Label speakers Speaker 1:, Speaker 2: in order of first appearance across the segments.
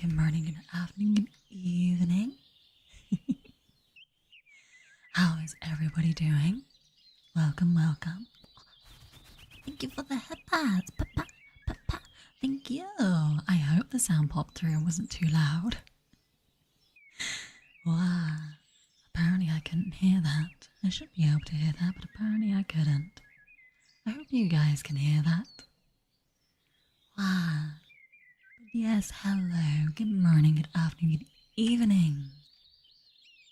Speaker 1: good morning, good afternoon, good evening. How is everybody doing? Welcome, welcome. Thank you for the headpads. Thank you. I hope the sound popped through and wasn't too loud. Wow. Apparently I couldn't hear that. I should be able to hear that, but apparently I couldn't. I hope you guys can hear that. Wow. Yes, hello, good morning, good afternoon, good evening.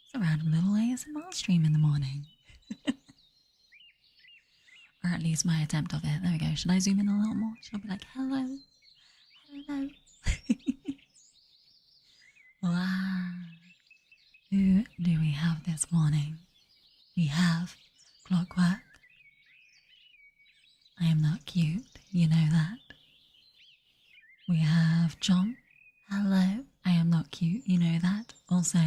Speaker 1: It's a random little ASMR stream in the morning. Or at least my attempt of it. There we go. Should I zoom in a little more? Should I be like, hello? Hello? Wow. Who do we have this morning? We have Clockwork. I am not cute, you know that. We have John. Hello. I am not cute, you know that. Also,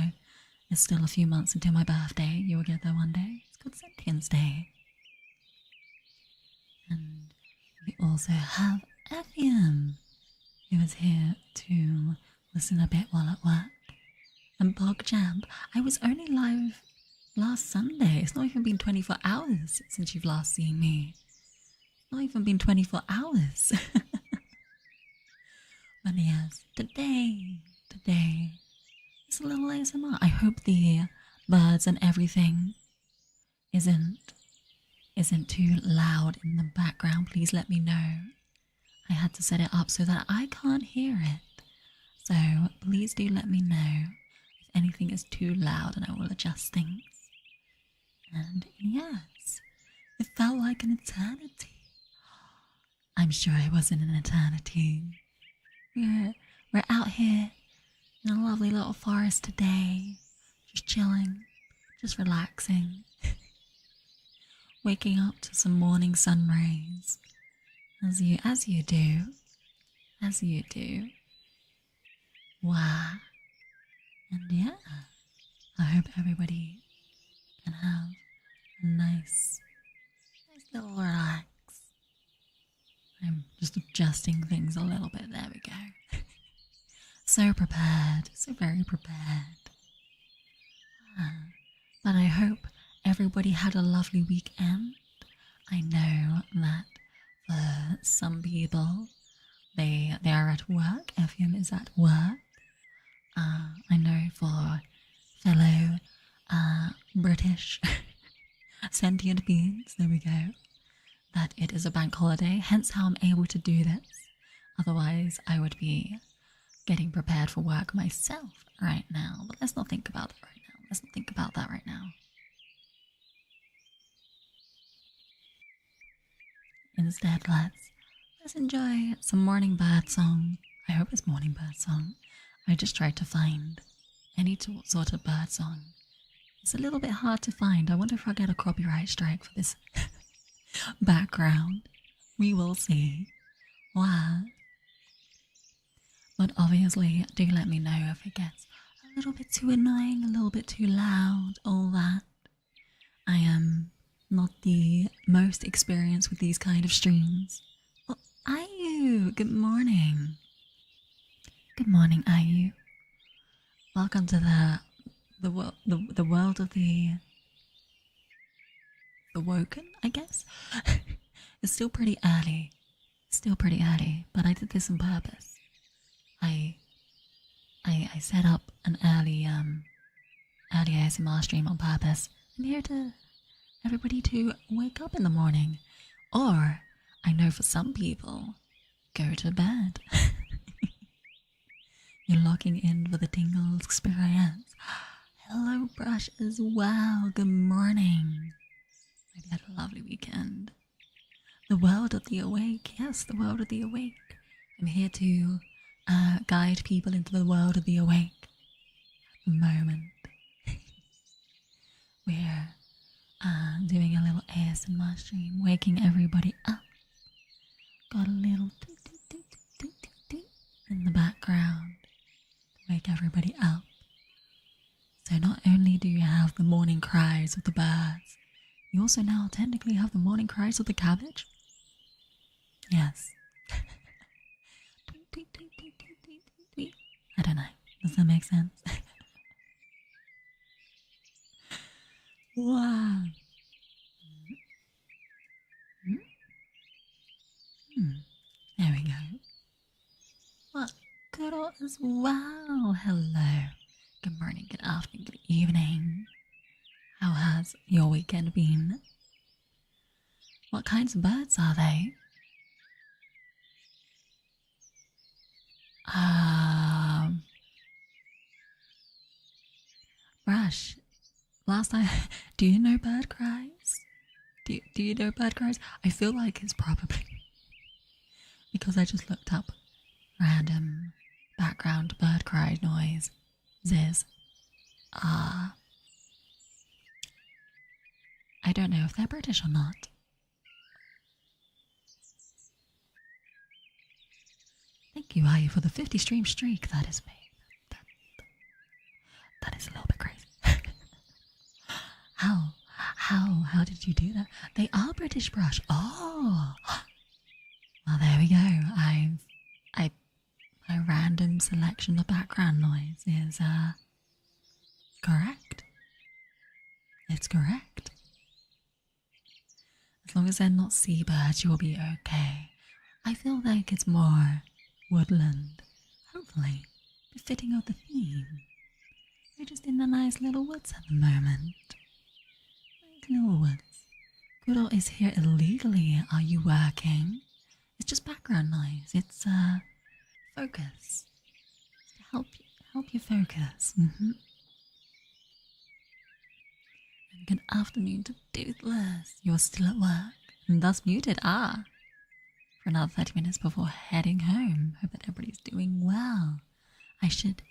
Speaker 1: it's still a few months until my birthday. You will get there one day. It's called Sentience Day. And we also have Evian, who is here to listen a bit while at work. And PogChamp, I was only live last Sunday. It's not even been 24 hours since you've last seen me. It's not even been 24 hours. But yes, today, it's a little ASMR. I hope the birds and everything isn't too loud in the background. Please let me know. I had to set it up so that I can't hear it. So please do let me know if anything is too loud and I will adjust things. And yes, it felt like an eternity. I'm sure it wasn't an eternity. We're out here in a lovely little forest today, just chilling, just relaxing. Waking up to some morning sun rays, as you do. Wow. And yeah, I hope everybody can have a nice little relax. I'm just adjusting things a little bit. There we go. So prepared, so very prepared. But I hope everybody had a lovely weekend. I know that for some people, they are at work. FM is at work. I know for fellow British sentient beings, there we go, that it is a bank holiday, hence how I'm able to do this. Otherwise, I would be getting prepared for work myself right now. But let's not think about that right now. Instead, let's enjoy some morning bird song. I hope it's morning bird song. I just tried to find any sort of bird song. It's a little bit hard to find. I wonder if I'll get a copyright strike for this background. We will see. Wow. But obviously, do let me know if it gets a little bit too annoying, a little bit too loud, all that. I am not the most experienced with these kind of streams. Well, Ayu, good morning. Good morning, Ayu. Welcome to the world of the woken, I guess. It's still pretty early. But I did this on purpose. I set up an early ASMR stream on purpose. I'm here to everybody to wake up in the morning, or I know for some people, go to bed. You're locking in for the tingles experience. Hello, Brush, as well. Good morning. Hope you had a lovely weekend. The world of the awake. Yes, the world of the awake. I'm here to guide people into the world of the awake. At the moment, we're doing a little ASMR stream, waking everybody up. Got a little toot toot toot toot toot toot in the background to wake everybody up. So not only do you have the morning cries of the birds, you also now technically have the morning cries of the cabbage. Yes. I don't know Does that make sense? Wow. There we go. Well, good as well. Hello. Good morning, good afternoon, good evening. How has your weekend been? What kinds of birds are they? Rush. Last time, do you know bird cries? Do you know bird cries? I feel like it's probably because I just looked up random background bird cry noise. Ziz. I don't know if they're British or not. Thank you, Ayu, for the 50 stream streak. That is me. That is a little bit crazy. How did you do that? They are British Brush. Oh, well, there we go. My random selection of background noise is correct. It's correct. As long as they're not seabirds, you'll be okay. I feel like it's more woodland. Hopefully, befitting of the theme. We're just in the nice little woods at the moment. Nice little woods. Goodall is here illegally. Are you working? It's just background noise. It's focus. It's to help you focus. And good afternoon to Toothless. You're still at work and thus muted. For another 30 minutes before heading home. Hope that everybody's doing well. I should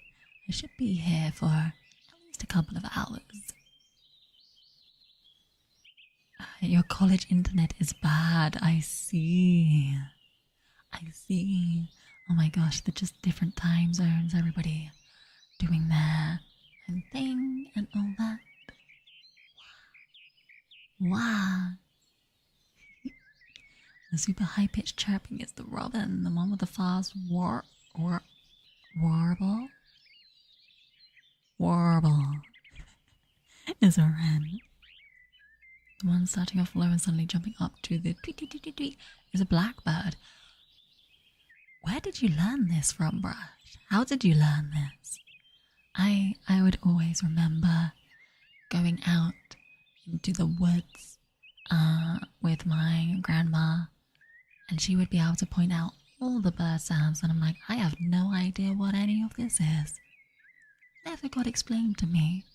Speaker 1: be here for at least a couple of hours. Your college internet is bad. I see. Oh my gosh, they're just different time zones. Everybody doing their own thing and all that. Wow. The super high-pitched chirping is the robin, the one with the fast warble. Warble is a wren. The one starting off low and suddenly jumping up to the tweet tweet tweet tweet is a blackbird. Where did you learn this from, Brush? How did you learn this? I would always remember going out into the woods with my grandma, and she would be able to point out all the bird sounds, and I'm like, I have no idea what any of this is. Never got explained to me,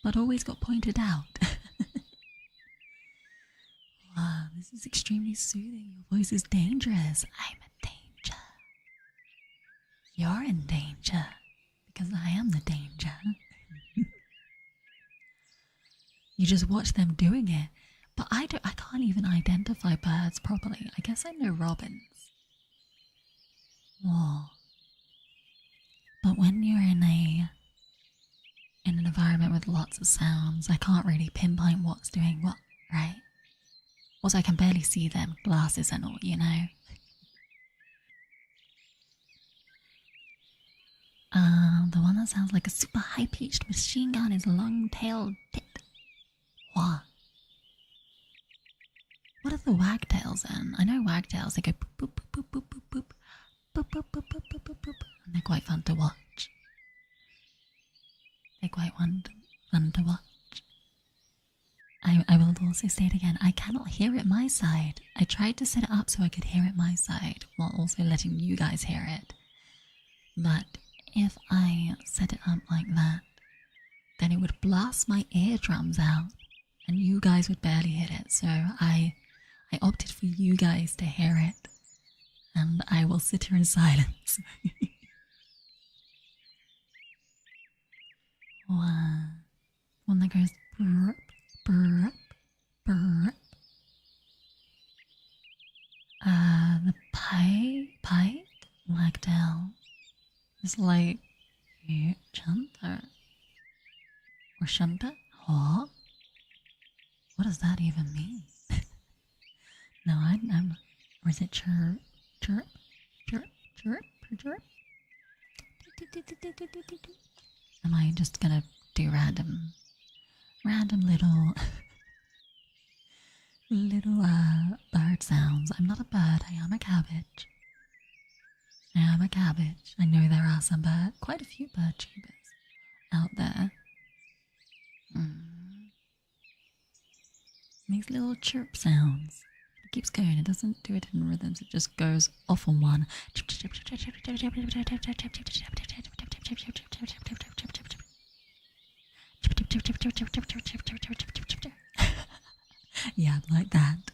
Speaker 1: but always got pointed out. Wow, this is extremely soothing. Your voice is dangerous. I'm in danger. You're in danger, because I am the danger. You just watch them doing it, but I can't even identify birds properly. I guess I know robins. Whoa. But when you're in an environment with lots of sounds, I can't really pinpoint what's doing what, right? Also, I can barely see them, glasses and all, you know? The one that sounds like a super high-pitched machine gun is long-tailed tit. What? What are the wagtails then? I know wagtails, they go boop boop boop boop boop boop boop boop boop boop boop boop boop boop, and they're quite fun to watch. They're quite fun to watch. I will also say it again, I cannot hear it my side. I tried to set it up so I could hear it my side, while also letting you guys hear it. But if I set it up like that, then it would blast my eardrums out, and you guys would barely hear it, so I opted for you guys to hear it, and I will sit here in silence. One that goes burp, burp, burp. The pied wagtail is like chunter or shunter. Huh? What does that even mean? No, I'm. Or is it chirp, chirp, chirp, chirp, chirp? Am I just gonna do random little bird sounds? I'm not a bird, I am a cabbage. I am a cabbage. I know there are quite a few bird tubers out there. Makes little chirp sounds. It keeps going, it doesn't do it in rhythms, it just goes off on one. Yeah, like that.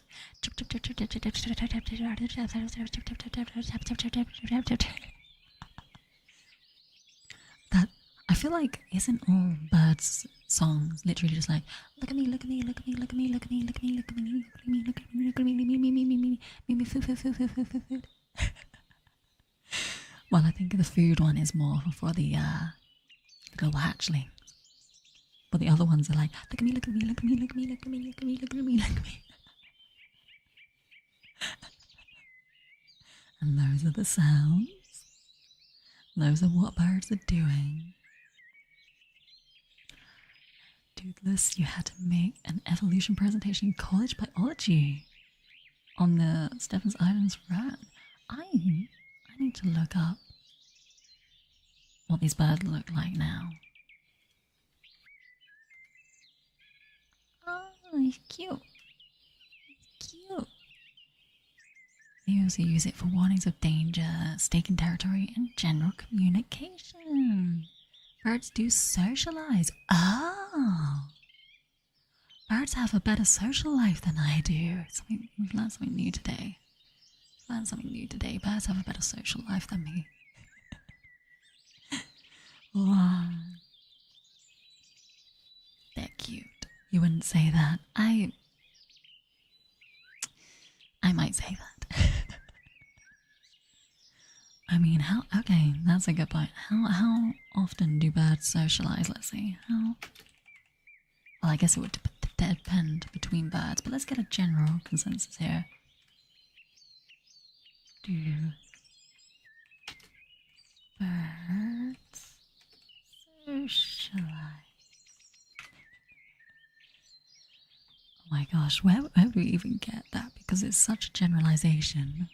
Speaker 1: That I feel like isn't all birds songs literally just like look at me, look at me, look at me, look at me, look at me, look at me, look at me, look at me, look at me, look at me, me, food, food, food, food, food, food, food. Well, I think the food one is more for the little hatchlings. But the other ones are like, look at me, look at me, look at me, look at me, look at me, look at me, look at me, look at me. And those are the sounds. Those are what birds are doing. Toothless, you had to make an evolution presentation in college biology on the Stephens Islands rat. I need to look up what these birds look like now. Oh, he's cute. Cute. They also use it for warnings of danger, staking territory, and general communication. Birds do socialize. Oh! Birds have a better social life than I do. We've learned something new today. Birds have a better social life than me. Wow. They're cute. You wouldn't say that. I might say that. I mean, okay, that's a good point. How often do birds socialize? Let's see. Well, I guess it would depend between birds, but let's get a general consensus here. Do birds socialize? Oh my gosh, where do we even get that? Because it's such a generalization.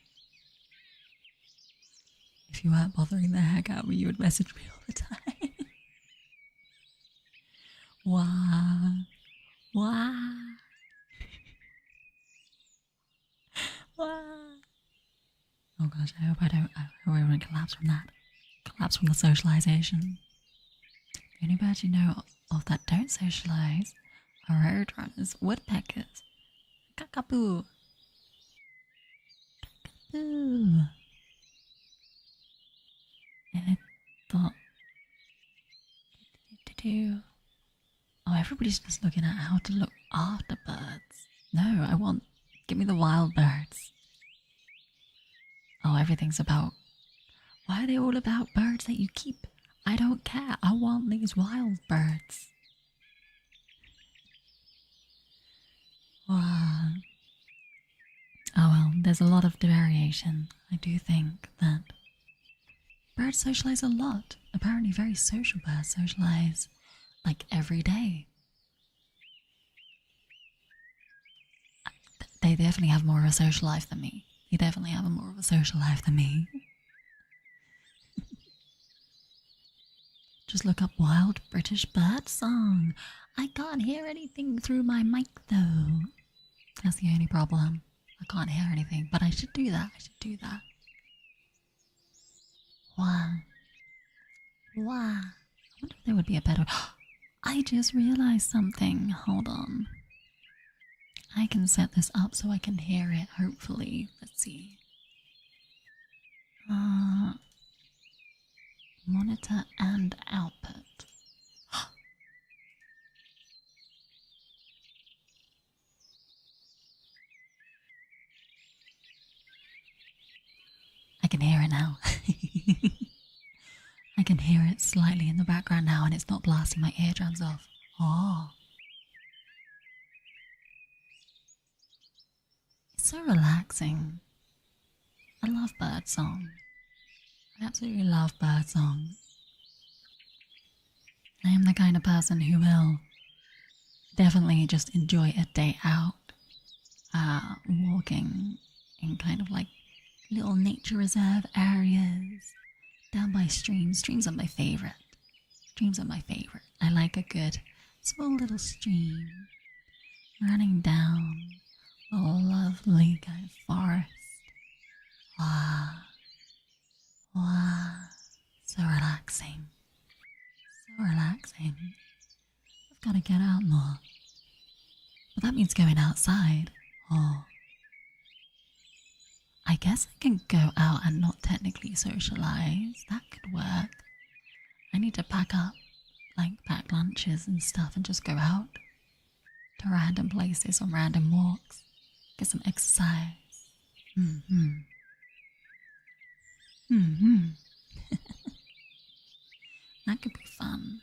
Speaker 1: If you weren't bothering the heck out of me, you would message me all the time. Wow. Wow. Wow. Oh gosh, I hope I won't collapse from that. Collapse from the socialization. The only birds you know of that don't socialize are roadrunners, woodpeckers, cockapoo. Cockapoo. And I thought, oh, everybody's just looking at how to look after birds. No, give me the wild birds. Oh, everything's about, why are they all about birds that you keep? I don't care, I want these wild birds. Wow. Oh well, there's a lot of variation. I do think that birds socialize a lot. Apparently very social birds socialize like every day. They definitely have more of a social life than me. You definitely have more of a social life than me. Just look up wild British bird song. I can't hear anything through my mic though. That's the only problem. I can't hear anything, but I should do that. Wow. Wow. I wonder if there would be a better... I just realized something. Hold on. I can set this up so I can hear it, hopefully. Let's see. Monitor and output. I can hear it now. I can hear it slightly in the background now and it's not blasting my eardrums off. Oh. It's so relaxing. I love birdsong. I absolutely love birdsong. I am the kind of person who will definitely just enjoy a day out, walking in kind of like little nature reserve areas, down by streams. Streams are my favorite. Streams are my favorite. I like a good small little stream running down a lovely kind of forest. Wow. Wow. So relaxing. So relaxing. I've got to get out more. But that means going outside. Oh. I guess I can go out and not technically socialize. That could work. I need to pack up, like pack lunches and stuff and just go out to random places on random walks. Get some exercise. That could be fun.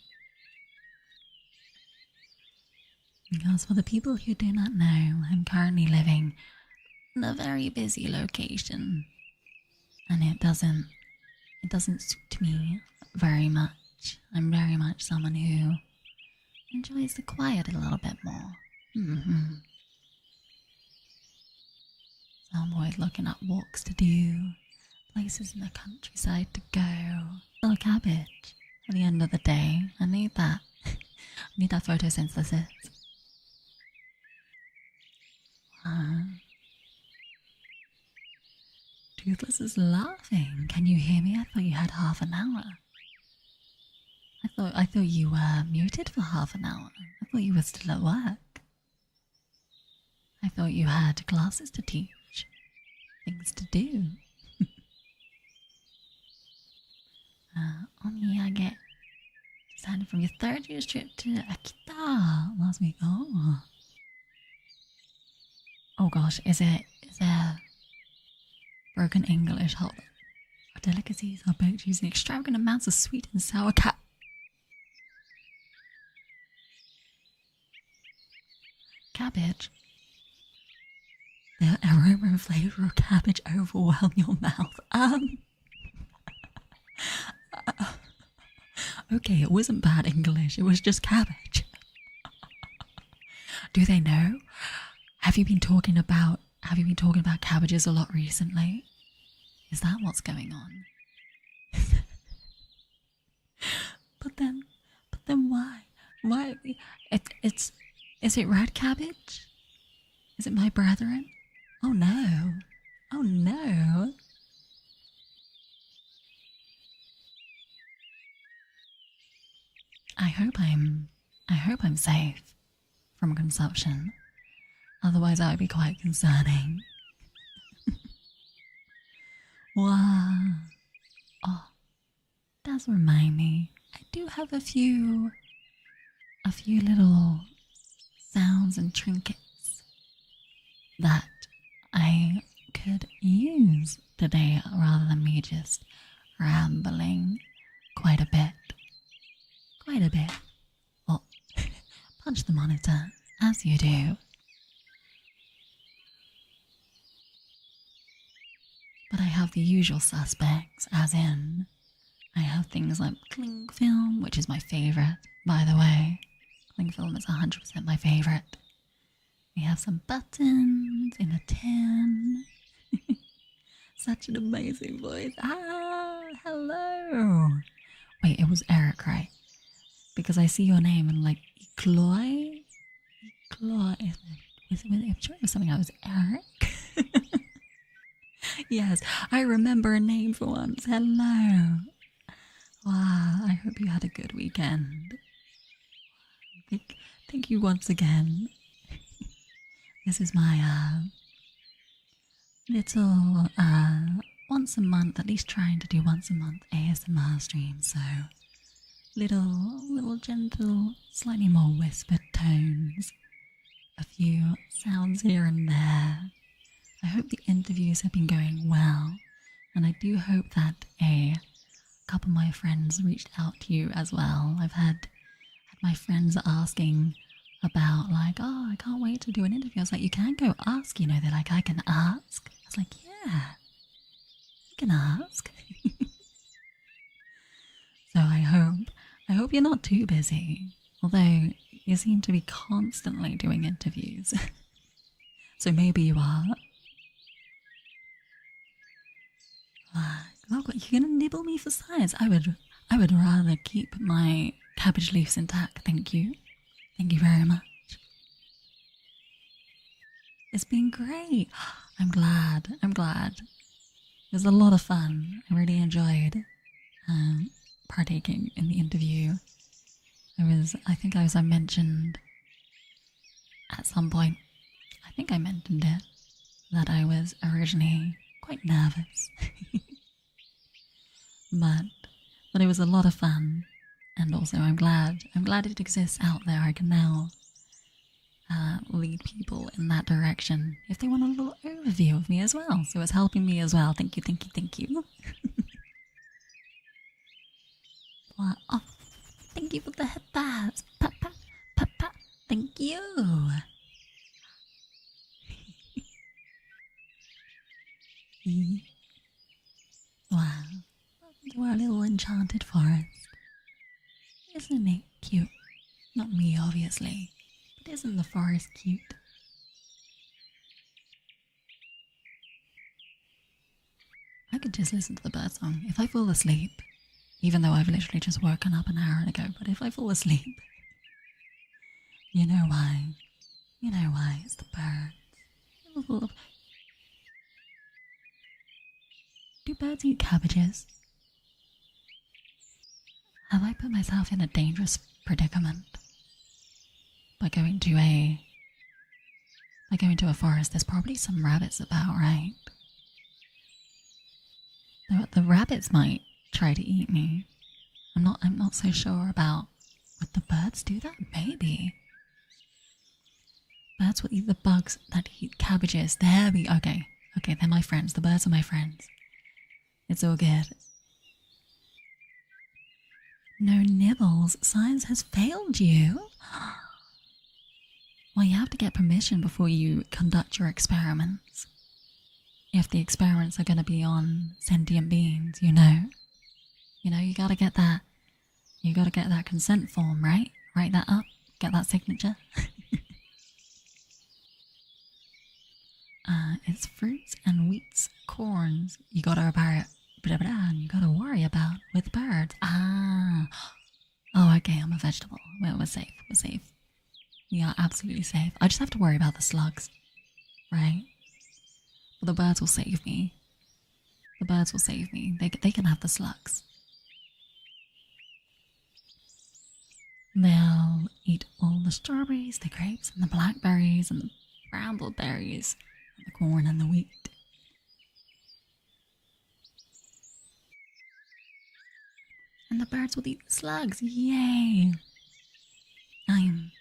Speaker 1: Because for the people who do not know, I'm currently living in a very busy location. And it doesn't suit me very much. I'm very much someone who enjoys the quiet a little bit more. So I'm always looking at walks to do, places in the countryside to go. Little cabbage. At the end of the day, I need that. I need that photosynthesis. Toothless is laughing. Can you hear me? I thought you had half an hour. I thought you were muted for half an hour. I thought you were still at work. I thought you had classes to teach, things to do. Oniyage just handed from your third year's trip to Akita last week. Oh gosh, is there broken English? Hold on. Our delicacies are baked using extravagant amounts of sweet and sour cabbage. The aroma and flavor of cabbage overwhelm your mouth. Okay, it wasn't bad English. It was just cabbage. Do they know? Have you been talking about cabbages a lot recently? Is that what's going on? But then why? Why? Is it red cabbage? Is it my brethren? Oh no. Oh no. I hope I'm safe from consumption. Otherwise that would be quite concerning. Wow. Oh, does remind me. I do have a few little sounds and trinkets that I could use today rather than me just rambling quite a bit. Oh, punch the monitor, as you do. But I have the usual suspects, as in, I have things like cling film, which is my favourite, by the way. Cling film is 100% my favourite. We have some buttons in a tin. Such an amazing voice. Hello. Wait, it was Eric, right? Because I see your name and like, Ecloy? I'm sure it was something I was Eric. Yes, I remember a name for once. Hello. Wow, I hope you had a good weekend. Thank you once again. This is my little once a month, at least trying to do once a month ASMR stream, so little gentle, slightly more whispered tones, a few sounds here and there. I hope the interviews have been going well, and I do hope that a couple of my friends reached out to you as well. I've had my friends asking about like, oh, I can't wait to do an interview. I was like, you can go ask, you know. They're like, I can ask. I was like, yeah, you can ask. So I hope I hope you're not too busy, although you seem to be constantly doing interviews. So maybe you are. Look, you're gonna nibble me for science. I would rather keep my cabbage leaves intact, thank you. Thank you very much. It's been great. I'm glad. It was a lot of fun. I really enjoyed partaking in the interview. I think I mentioned at some point, I think I mentioned it, that I was originally quite nervous. but it was a lot of fun. And also I'm glad it exists out there. I can now lead people in that direction if they want a little overview of me as well. So it's helping me as well. Thank you. Well, oh, thank you for the headbats. Pat, pat, pat, pat. Thank you. Wow. Welcome to our little enchanted forest. Isn't it cute? Not me, obviously. But isn't the forest cute? I could just listen to the birdsong if I fall asleep. Even though I've literally just woken up an hour ago. But if I fall asleep, you know why. You know why. It's the birds. Do birds eat cabbages? Have I put myself in a dangerous predicament by going to a forest? There's probably some rabbits about, right? The rabbits might try to eat me. I'm not so sure about. Would the birds do that? Maybe. Birds will eat the bugs that eat cabbages. Okay, they're my friends. The birds are my friends. It's all good. No nibbles. Science has failed you. Well, you have to get permission before you conduct your experiments. If the experiments are going to be on sentient beings, you gotta get that. You gotta get that consent form, right? Write that up. Get that signature. It's fruits and wheats, corns. You gotta worry about with birds. Oh, okay. I'm a vegetable. Well, we're safe. We are absolutely safe. I just have to worry about the slugs, right? But the birds will save me. They can have the slugs. They'll eat all the strawberries, the grapes, and the blackberries, and the brambleberries, and the corn and the wheat. And the birds will eat the slugs. Yay! I'm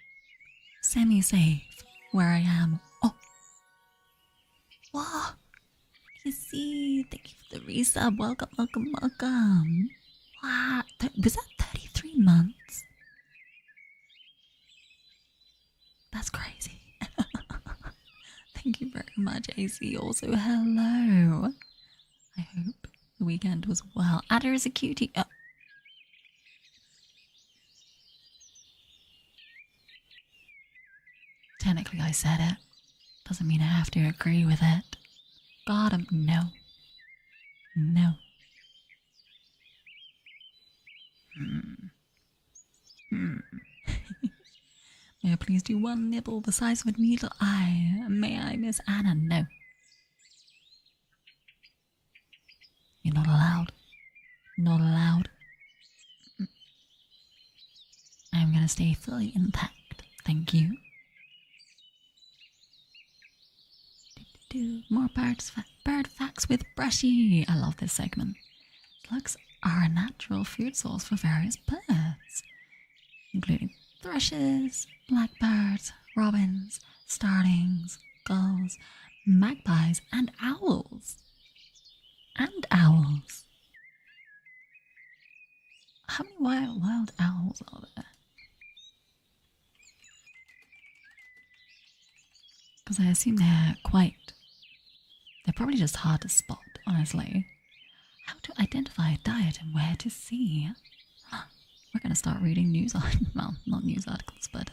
Speaker 1: semi-safe where I am. Oh! Whoa! You see, thank you for the resub. Welcome. Wow, was that 33 months? That's crazy. Thank you very much, AC. Also, hello. I hope the weekend was well. Adder is a cutie. Oh. Technically, I said it. Doesn't mean I have to agree with it. God, no. May I please do one nibble the size of a needle eye? May I, Miss Anna? No. You're not allowed. Not allowed. I'm gonna stay fully intact. Thank you. More bird facts with Brushy. I love this segment. Slugs are a natural food source for various birds, including thrushes, blackbirds, robins, starlings, gulls, magpies, and owls. How many wild owls are there? Because I assume they're probably just hard to spot, honestly. How to identify a diet and where to see. We're going to start reading news well, not news articles, but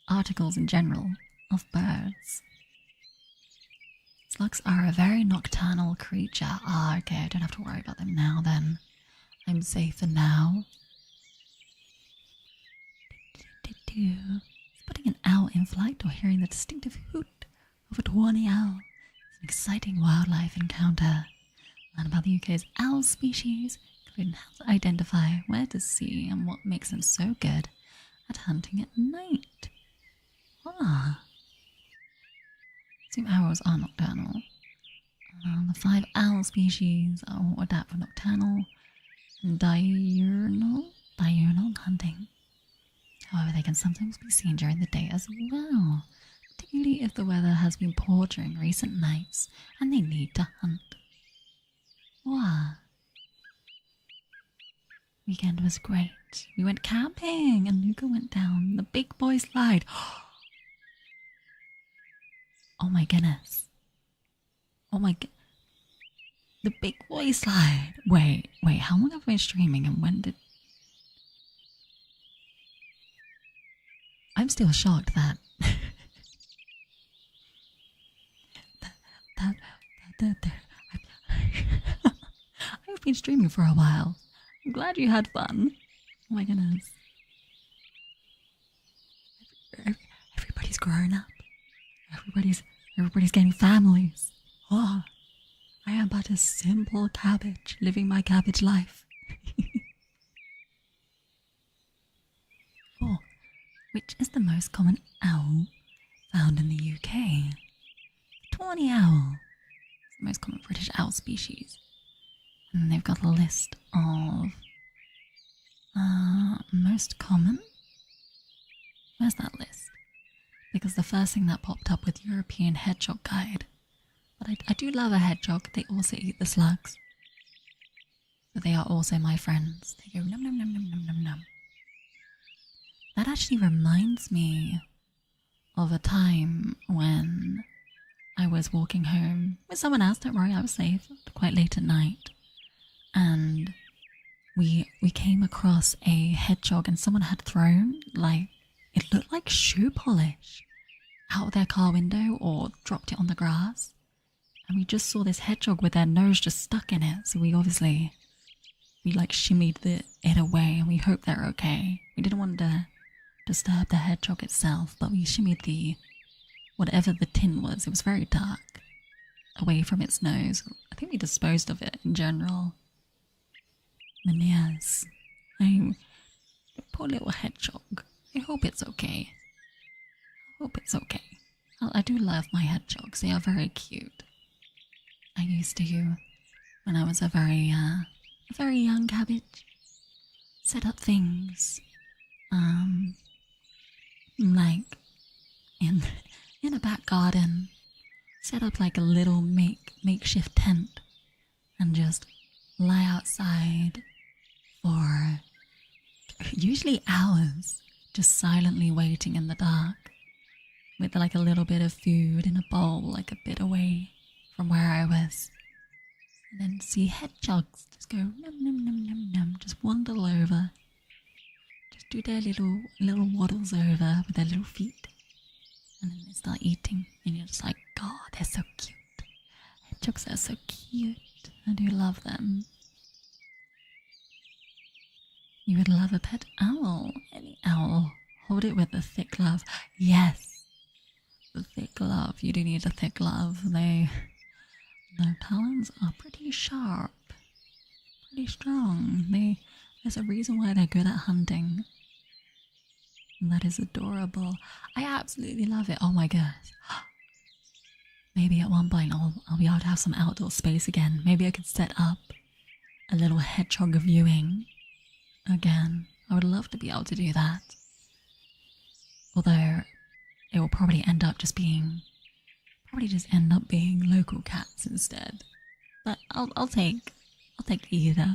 Speaker 1: articles in general of birds. Slugs are a very nocturnal creature. Ah, okay, I don't have to worry about them now then. I'm safe for now. Spotting an owl in flight or hearing the distinctive hoot of a tawny owl is an exciting wildlife encounter. Learn about the UK's owl species, including how to identify, where to see, and what makes them so good at hunting at night. Ah. Some owls are nocturnal. The 5 owl species are adapt for nocturnal and diurnal hunting. However, they can sometimes be seen during the day as well, particularly if the weather has been poor during recent nights and they need to hunt. Wow. Weekend was great. We went camping and Luca went down the big boy slide. Oh my goodness. Oh my god. The big boy slide. Wait, how long have we been streaming and when did... I'm still shocked that I've been streaming for a while. I'm glad you had fun. Oh my goodness. Everybody's growing up. Everybody's getting families. Oh, I am but a simple cabbage living my cabbage life. Oh, which is the most common owl found in the UK? Tawny owl is the most common British owl species. And they've got a list of most common. Where's that list? Because the first thing that popped up with European Hedgehog Guide. But I do love a hedgehog. They also eat the slugs. So they are also my friends. They go num num num num num num num. That actually reminds me of a time when I was walking home with someone else. Don't worry, I was safe. Quite late at night. And we came across a hedgehog and someone had thrown, like, it looked like shoe polish out of their car window or dropped it on the grass. And we just saw this hedgehog with their nose just stuck in it. So we like shimmied it away and we hope they're okay. We didn't want to disturb the hedgehog itself, but we shimmied whatever the tin was. It was very dark, away from its nose. I think we disposed of it in general. And yes, poor little hedgehog. I hope it's okay. I do love my hedgehogs. They are very cute. I used to, when I was a very young cabbage, set up things, like in a back garden, set up like a little makeshift tent, and just lie outside for usually hours, just silently waiting in the dark, with like a little bit of food in a bowl, like a bit away from where I was. And then see hedgehogs just go num num num num num, just waddle over, just do their little waddles over with their little feet, and then they start eating, and you're just like, God, they're so cute. Hedgehogs are so cute. I do love them. You would love a pet owl. Any owl. Hold it with a thick glove. Yes. The thick glove. You do need a thick glove. Their talons are pretty sharp. Pretty strong. There's a reason why they're good at hunting. And that is adorable. I absolutely love it. Oh my gosh. Maybe at one point I'll be able to have some outdoor space again. Maybe I could set up a little hedgehog viewing again. I would love to be able to do that. Although it will probably end up just being local cats instead. But I'll take either.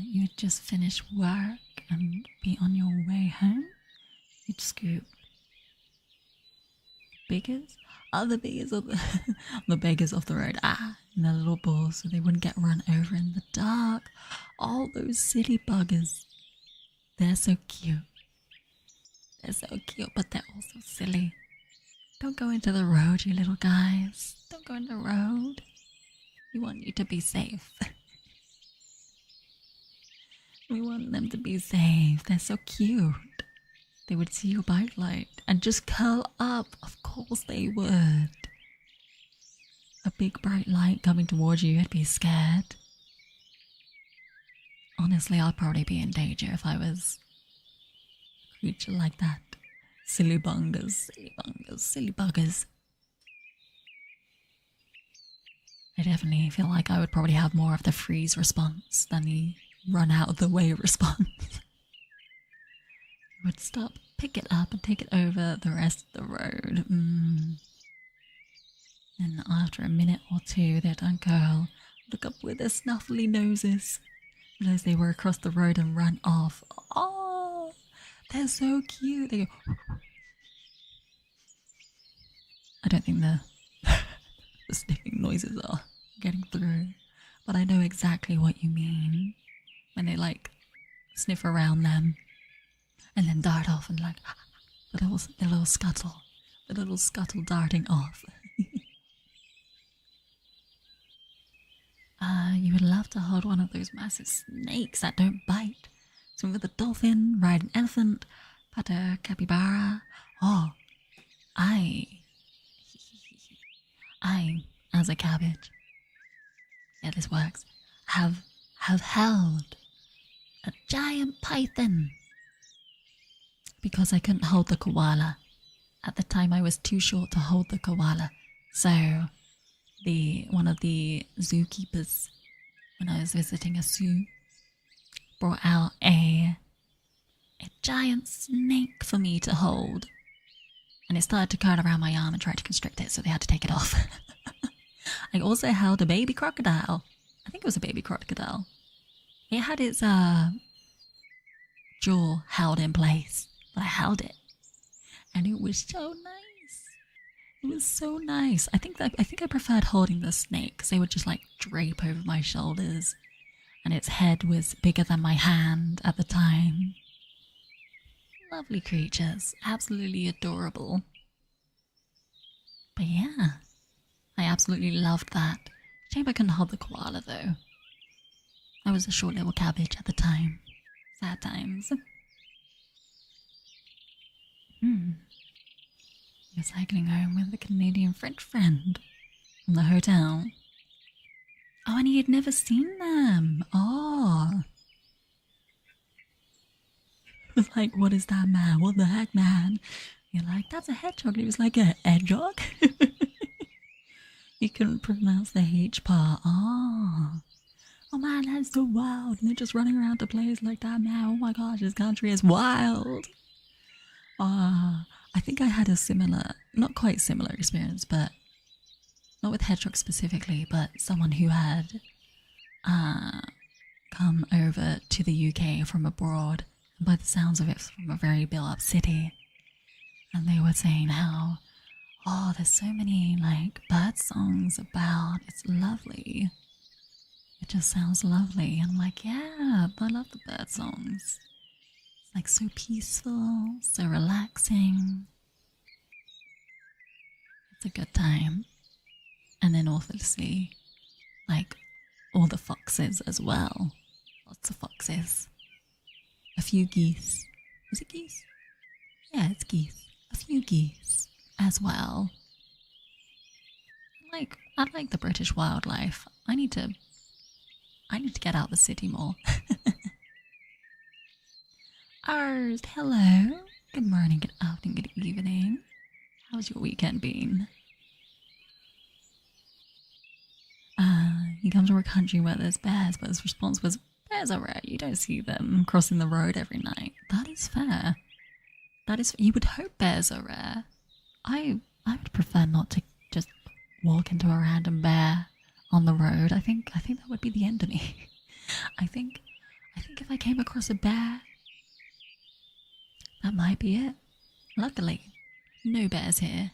Speaker 1: You'd just finish work and be on your way home. You'd scoop biggers. Other beggars of the beggars off the road. In their little balls so they wouldn't get run over in the dark. All those silly buggers. They're so cute. They're so cute, but they're also silly. Don't go into the road, you little guys. Don't go in the road. We want you to be safe. We want them to be safe. They're so cute. They would see your bike light and just curl up. Of course they would. A big bright light coming towards you, I'd be scared. Honestly, I'd probably be in danger if I was a creature like that. Silly bungers, silly bungers, silly buggers. I definitely feel like I would probably have more of the freeze response than the run out of the way response. Would stop, pick it up, and take it over the rest of the road. And after a minute or two, they'd uncurl, look up with their snuffly noses, realize they were across the road and run off. Oh, they're so cute. They go. I don't think the sniffing noises are getting through, but I know exactly what you mean when they like sniff around them. And then dart off and like the little scuttle darting off. You would love to hold one of those massive snakes that don't bite. Swim with a dolphin, ride an elephant, pet a capybara. Oh, I, as a cabbage, yeah, this works, have held a giant python. Because I couldn't hold the koala. At the time I was too short to hold the koala. So one of the zookeepers, when I was visiting a zoo, brought out a giant snake for me to hold. And it started to curl around my arm and try to constrict it, so they had to take it off. I also held a baby crocodile. I think it was a baby crocodile. It had its jaw held in place. I held it, and it was so nice. It was so nice. I think I preferred holding the snake because they would just like drape over my shoulders, and its head was bigger than my hand at the time. Lovely creatures, absolutely adorable. But yeah, I absolutely loved that. Shame I couldn't hold the koala though. I was a short little cabbage at the time. Sad times. You're cycling home with a Canadian French friend from the hotel. Oh, and he had never seen them. Oh. It was like, what is that, man? What the heck, man? You're like, that's a hedgehog. And he was like, a hedgehog? He couldn't pronounce the H part. Oh. Oh man, that's so wild. And they're just running around to places like that, man. Oh my gosh, this country is wild. I think I had a similar, not quite similar experience, but not with hedgehogs specifically, but someone who had come over to the UK from abroad, and by the sounds of it, from a very built-up city. And they were saying how, oh, there's so many like bird songs about, it's lovely. It just sounds lovely. And I'm like, yeah, I love the bird songs. It's like so peaceful, so relaxing. It's a good time. And then obviously, like all the foxes as well. Lots of foxes. A few geese. Is it geese? Yeah, it's geese. A few geese as well. I like the British wildlife. I need to get out the city more. Ars, hello. Good morning, good afternoon, good evening. How's your weekend been? He comes from a country where there's bears, but his response was, bears are rare. You don't see them crossing the road every night. That is fair. You would hope bears are rare. I would prefer not to just walk into a random bear on the road. I think that would be the end of me. I think if I came across a bear, that might be it. Luckily, no bears here.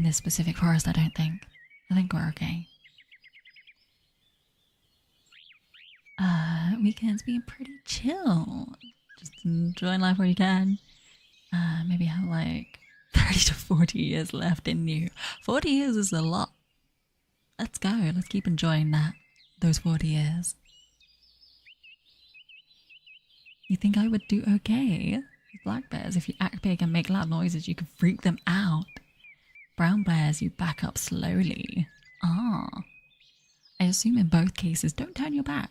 Speaker 1: in this specific forest, I don't think. I think we're okay. Weekend's been pretty chill. Just enjoying life where you can. Maybe have like 30 to 40 years left in you. 40 years is a lot. Let's go. Let's keep enjoying those 40 years. You think I would do okay? Black bears, if you act big and make loud noises, you can freak them out. Brown bears, you back up slowly. Ah. I assume in both cases, don't turn your back.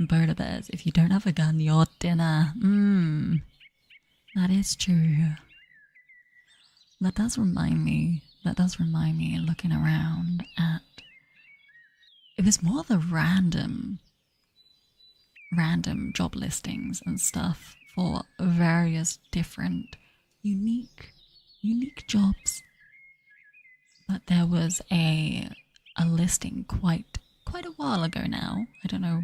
Speaker 1: Polar bears, if you don't have a gun, you're dinner. That is true. That does remind me looking around at... It was more the random job listings and stuff for various different unique jobs. But there was a listing quite a while ago now. I don't know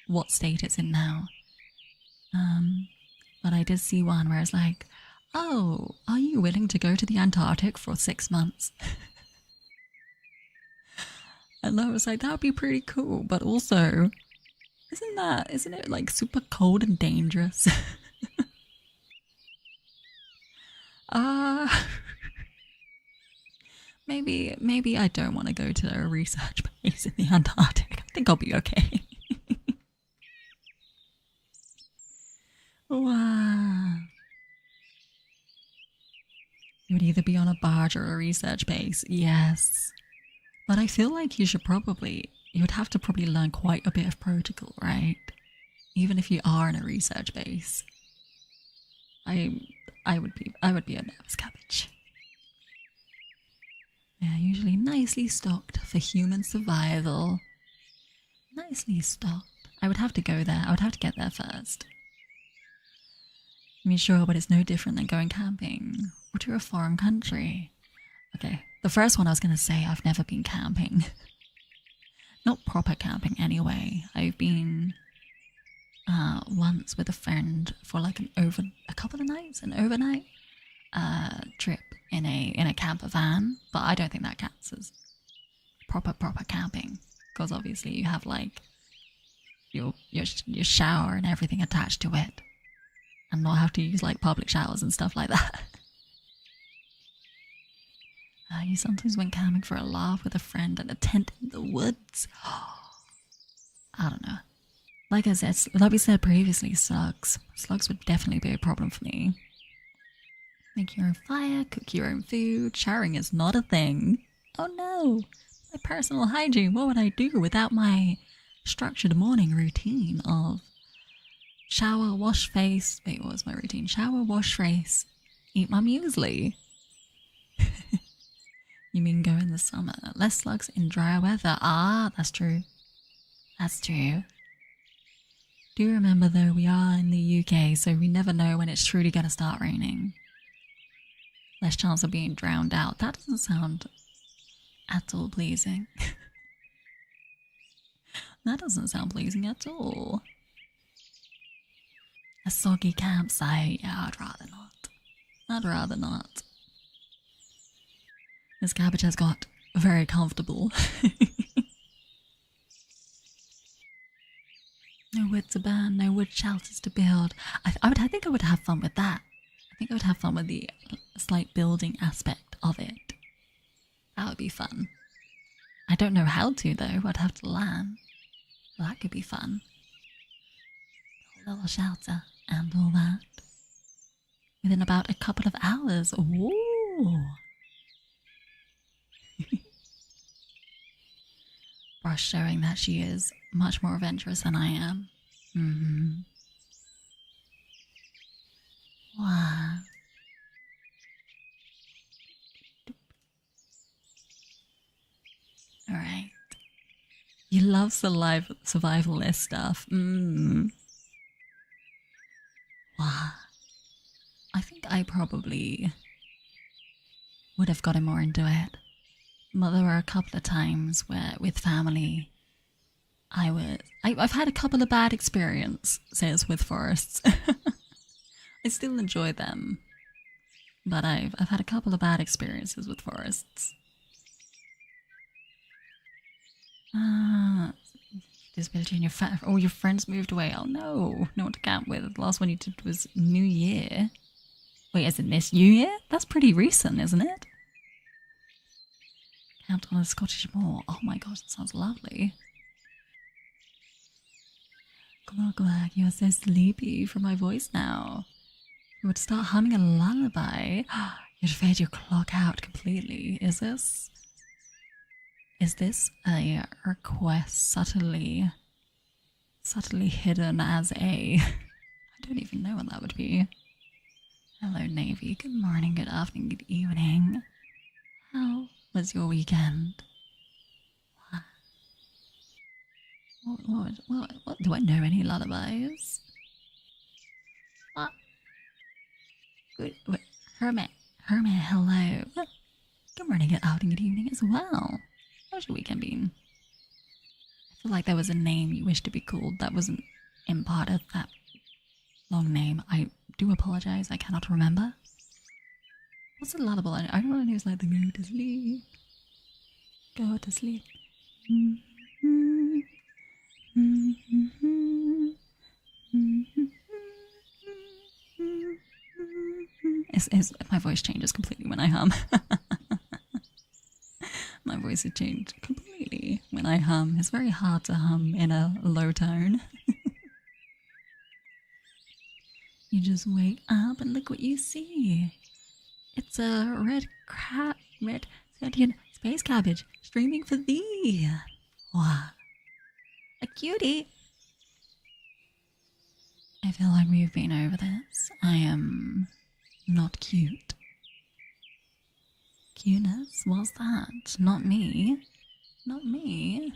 Speaker 1: what state it's in now. But I did see one where it's like, oh, are you willing to go to the Antarctic for 6 months? And I was like, that would be pretty cool. But also, isn't it like super cold and dangerous? Maybe I don't want to go to a research base in the Antarctic. I think I'll be okay. Wow. You would either be on a barge or a research base. Yes. But I feel like you would have to probably learn quite a bit of protocol, right? Even if you are in a research base. I would be a nervous cabbage. Yeah, usually nicely stocked for human survival. Nicely stocked. I would have to go there. I would have to get there first. I mean, sure, but it's no different than going camping or to a foreign country. Okay, the first one I was going to say, I've never been camping. Not proper camping anyway. I've been once with a friend for like a couple of nights, an overnight trip in a camper van, but I don't think that counts as proper camping, because obviously you have like your shower and everything attached to it, and not have to use like public showers and stuff like that. You sometimes went camping for a laugh with a friend and a tent in the woods. I don't know. Like we said previously, slugs would definitely be a problem for me. Make your own fire, cook your own food. Showering is not a thing. Oh no, my personal hygiene. What would I do without my structured morning routine of shower, wash face? Wait, what was my routine? Shower, wash face, eat my muesli. You mean go in the summer? Less slugs in drier weather. Ah, that's true. That's true. Do remember though, we are in the UK, so we never know when it's truly going to start raining. Less chance of being drowned out. That doesn't sound at all pleasing. That doesn't sound pleasing at all. A soggy campsite. Yeah, I'd rather not. This cabbage has got very comfortable. No wood to burn, no wood shelters to build. I think I would have fun with that. I think I would have fun with the slight building aspect of it. That would be fun. I don't know how to though, I'd have to learn. Well, that could be fun. A little shelter and all that. Within about a couple of hours. Ooh. Brush showing that she is much more adventurous than I am. Wow. Alright. You love survivalist stuff. Wow. I think I probably would have gotten more into it. But there were a couple of times where, with family, I've had a couple of bad experiences with forests. I still enjoy them. but I've had a couple of bad experiences with forests. Ah, disability and your friends moved away. Oh no, no one to camp with. The last one you did was New Year. Wait, is it this New Year? That's pretty recent, isn't it? Camped on a Scottish moor. Oh my gosh, that sounds lovely. Glug, you're so sleepy from my voice now. You would start humming a lullaby. You'd fade your clock out completely. Is this a request subtly hidden as a... I don't even know what that would be. Hello, Navy. Good morning, good afternoon, good evening. How was your weekend? What do I know any lullabies? What? Good. Wait, Hermit, hello. Good morning, good afternoon, good evening as well. How's your weekend been? I feel like there was a name you wished to be called that wasn't in part of that long name. I do apologize, I cannot remember. What's the lullaby? I don't want to know. It's like the go to sleep. Go to sleep. My voice changes completely when I hum. My voice has changed completely when I hum. It's very hard to hum in a low tone. You just wake up and look what you see. It's a red sentient space cabbage streaming for thee. Wow. A cutie. I feel like we've been over this. I am not cute. Cuteness? What's that? Not me. Not me.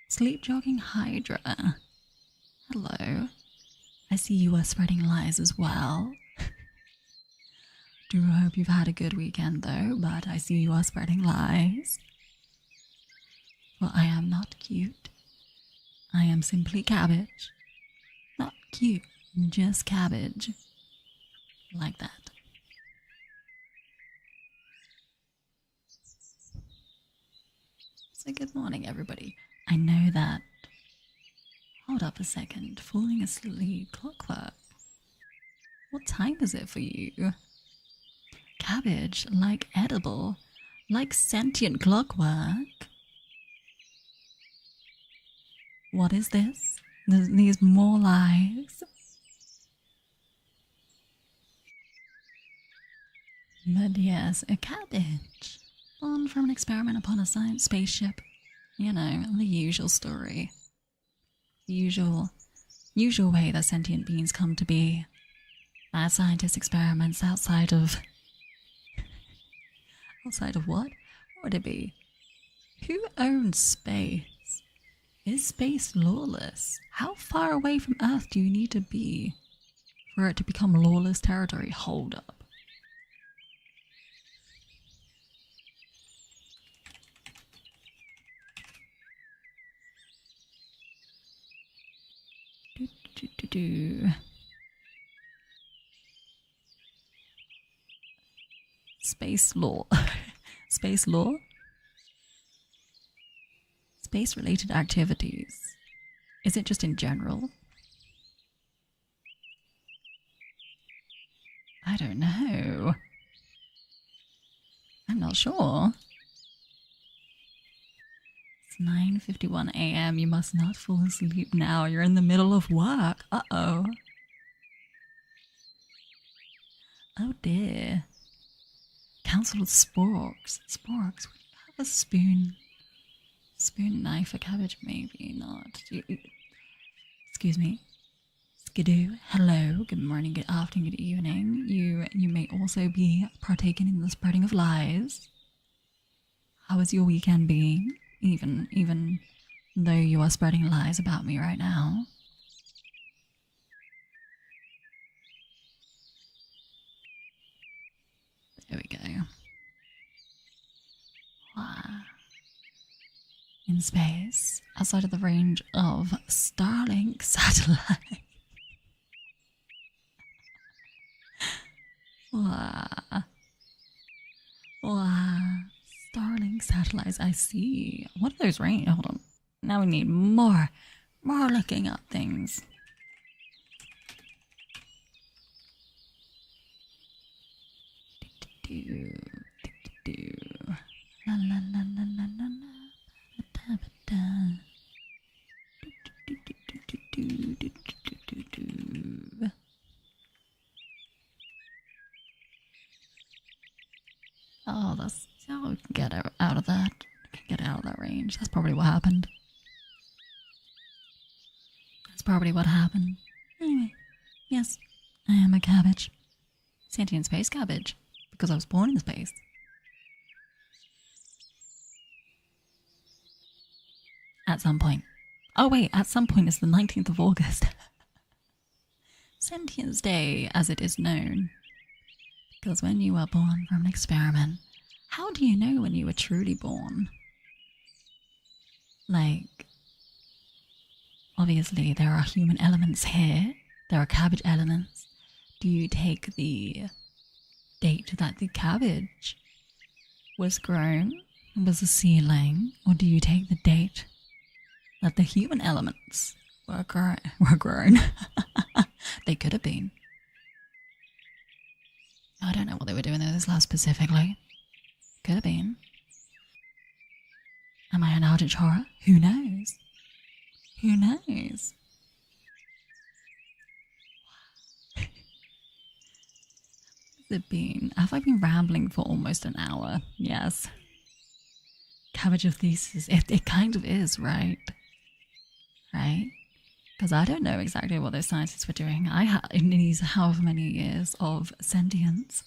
Speaker 1: Sleep jogging Hydra. Hello. I see you are spreading lies as well. Do hope you've had a good weekend though, but I see you are spreading lies. Well, I am not cute. I am simply cabbage. Not cute, just cabbage. Like that. So good morning, everybody. I know that... Hold up a second. Falling asleep. Clockwork. What time is it for you? Cabbage, like edible, like sentient clockwork. What is this? These more lies. But yes, a cabbage. Born from an experiment upon a science spaceship. You know, the usual story. The usual way that sentient beings come to be. Mad scientist experiments outside of what? What would it be? Who owns space? Is space lawless? How far away from Earth do you need to be for it to become lawless territory? Hold up. Space law. Space law? Space related activities. Is it just in general? I don't know. I'm not sure. It's 9:51 a.m. You must not fall asleep now. You're in the middle of work. Uh-oh. Oh dear. Council sporks. Sporks. Would you have a spoon? Spoon, knife, a cabbage? Maybe not. Excuse me. Skidoo. Hello. Good morning, good afternoon, good evening. You may also be partaking in the spreading of lies. How has your weekend been? Even though you are spreading lies about me right now. There we go. Wow. In space, outside of the range of Starlink satellite. butterflies. I see. What are those rain? Hold on. Now we need more looking up things. La la la la la la la. Oh, that's how we can get out of that. Get out of that range. That's probably what happened. That's probably what happened. Anyway, yes, I am a cabbage. Sentient space cabbage. Because I was born in space. At some point. Oh wait, at some point it's the 19th of August. Sentience Day, as it is known. Because when you are born from an experiment, how do you know when you were truly born? Like, obviously there are human elements here. There are cabbage elements. Do you take the date that the cabbage was grown, was a seedling, or do you take the date that the human elements were grown? They could have been. I don't know what they were doing in this lab specifically. Could have been. Am I an Eldritch horror? Who knows? Who knows? Has it been? Have I been rambling for almost an hour? Yes. Cabbage of Thesis. It kind of is, right? Right? Because I don't know exactly what those scientists were doing. In these however many years of sentience,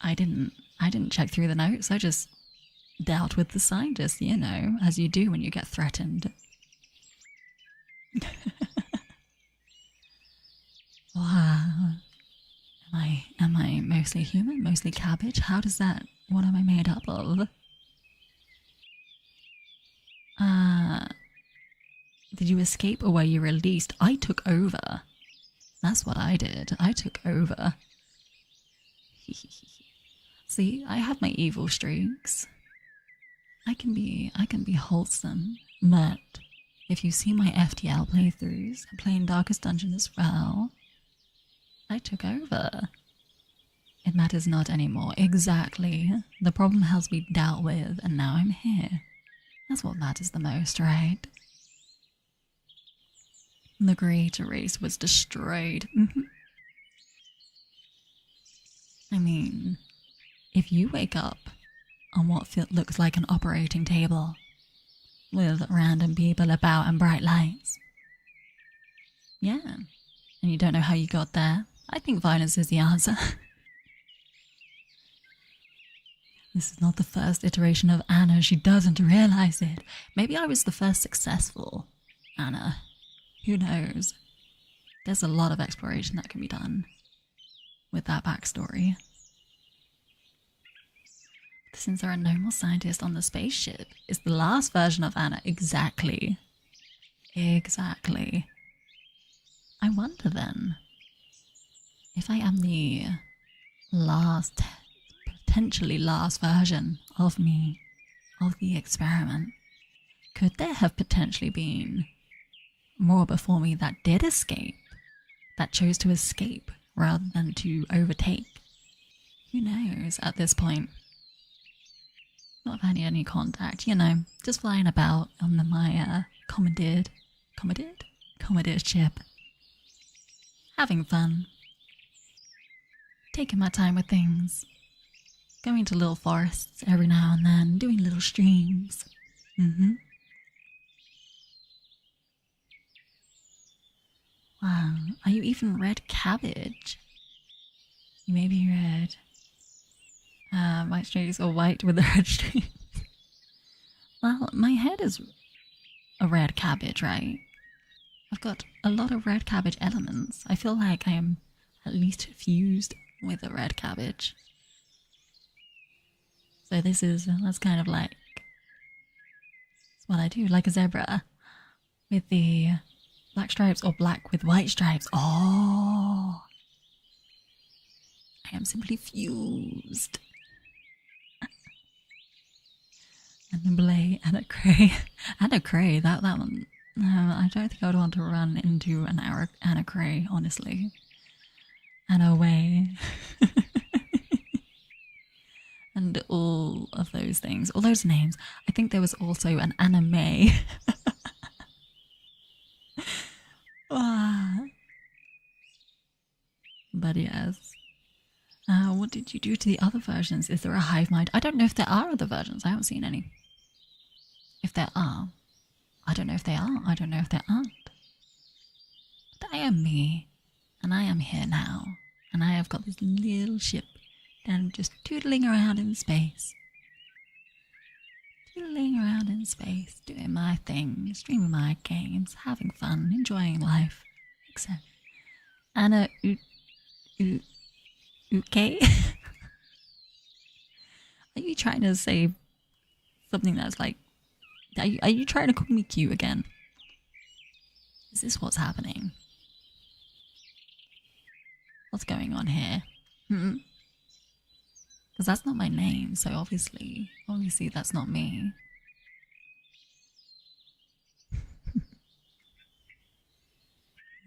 Speaker 1: I didn't check through the notes. I just dealt with the scientists, you know, as you do when you get threatened. Wow. Am I mostly human, mostly cabbage? How does that, what am I made up of? Did you escape or were you released? I took over. That's what I did. I took over. See, I have my evil streaks. I can be wholesome, but if you see my FTL playthroughs, I'm playing Darkest Dungeon as well. I took over. It matters not anymore. Exactly. The problem has been dealt with, and now I'm here. That's what matters the most, right? The greater race was destroyed. I mean, if you wake up on what looks like an operating table with random people about and bright lights, yeah, and you don't know how you got there, I think violence is the answer. This is not the first iteration of Anna. She doesn't realize it. Maybe I was the first successful Anna. Who knows? There's a lot of exploration that can be done with that backstory. Since there are no more scientists on the spaceship, it's the last version of Anna. Exactly. Exactly. I wonder then, if I am the last, potentially last version of me, of the experiment, could there have potentially been more before me that did escape, that chose to escape rather than to overtake? Who knows at this point? Not having any contact, you know, just flying about on my commandeered ship. Having fun. Taking my time with things. Going to little forests every now and then, doing little streams. Wow, are you even red cabbage? You may be red. White streaks or white with the red streaks. Well, my head is a red cabbage, right? I've got a lot of red cabbage elements. I feel like I am at least fused with a red cabbage. So that's kind of like, it's what I do, like a zebra with the black stripes or black with white stripes. Oh, I am simply fused. and a blay, and a cray. And a cray, that one. I don't think I would want to run into an and a cray, honestly. And a way. And all of those things, all those names. I think there was also an anime. But yes. What did you do to the other versions? Is there a hive mind? I don't know if there are other versions. I haven't seen any. If there are, I don't know if they are. I don't know if there aren't. But I am me, and I am here now, and I have got this little ship, and I'm just tootling around in space. Tootling around in space, doing my thing, streaming my games, having fun, enjoying life, etc. Anna okay? Are you trying to say something that's like, are you trying to call me cute again? Is this what's happening? What's going on here? Because that's not my name, so obviously that's not me.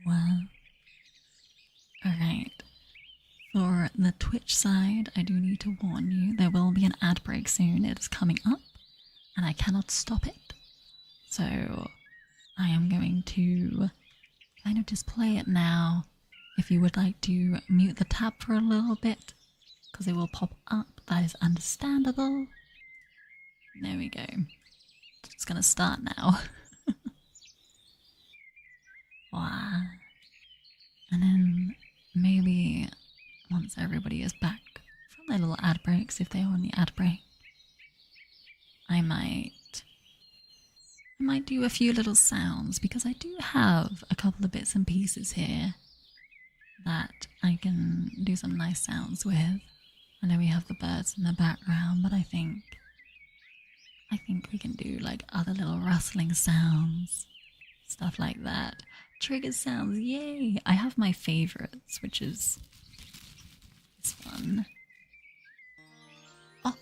Speaker 1: Well, alright. For the Twitch side, I do need to warn you, there will be an ad break soon. It is coming up, and I cannot stop it. So, I am going to kind of display it now. If you would like to mute the tab for a little bit, because it will pop up, that is understandable. There we go. It's gonna start now. Wow. And then maybe once everybody is back from their little ad breaks, if they are on the ad break, I might do a few little sounds, because I do have a couple of bits and pieces here that I can do some nice sounds with. I know we have the birds in the background, but I think we can do like other little rustling sounds, stuff like that. Trigger sounds, yay! I have my favorites, which is this one. Oh,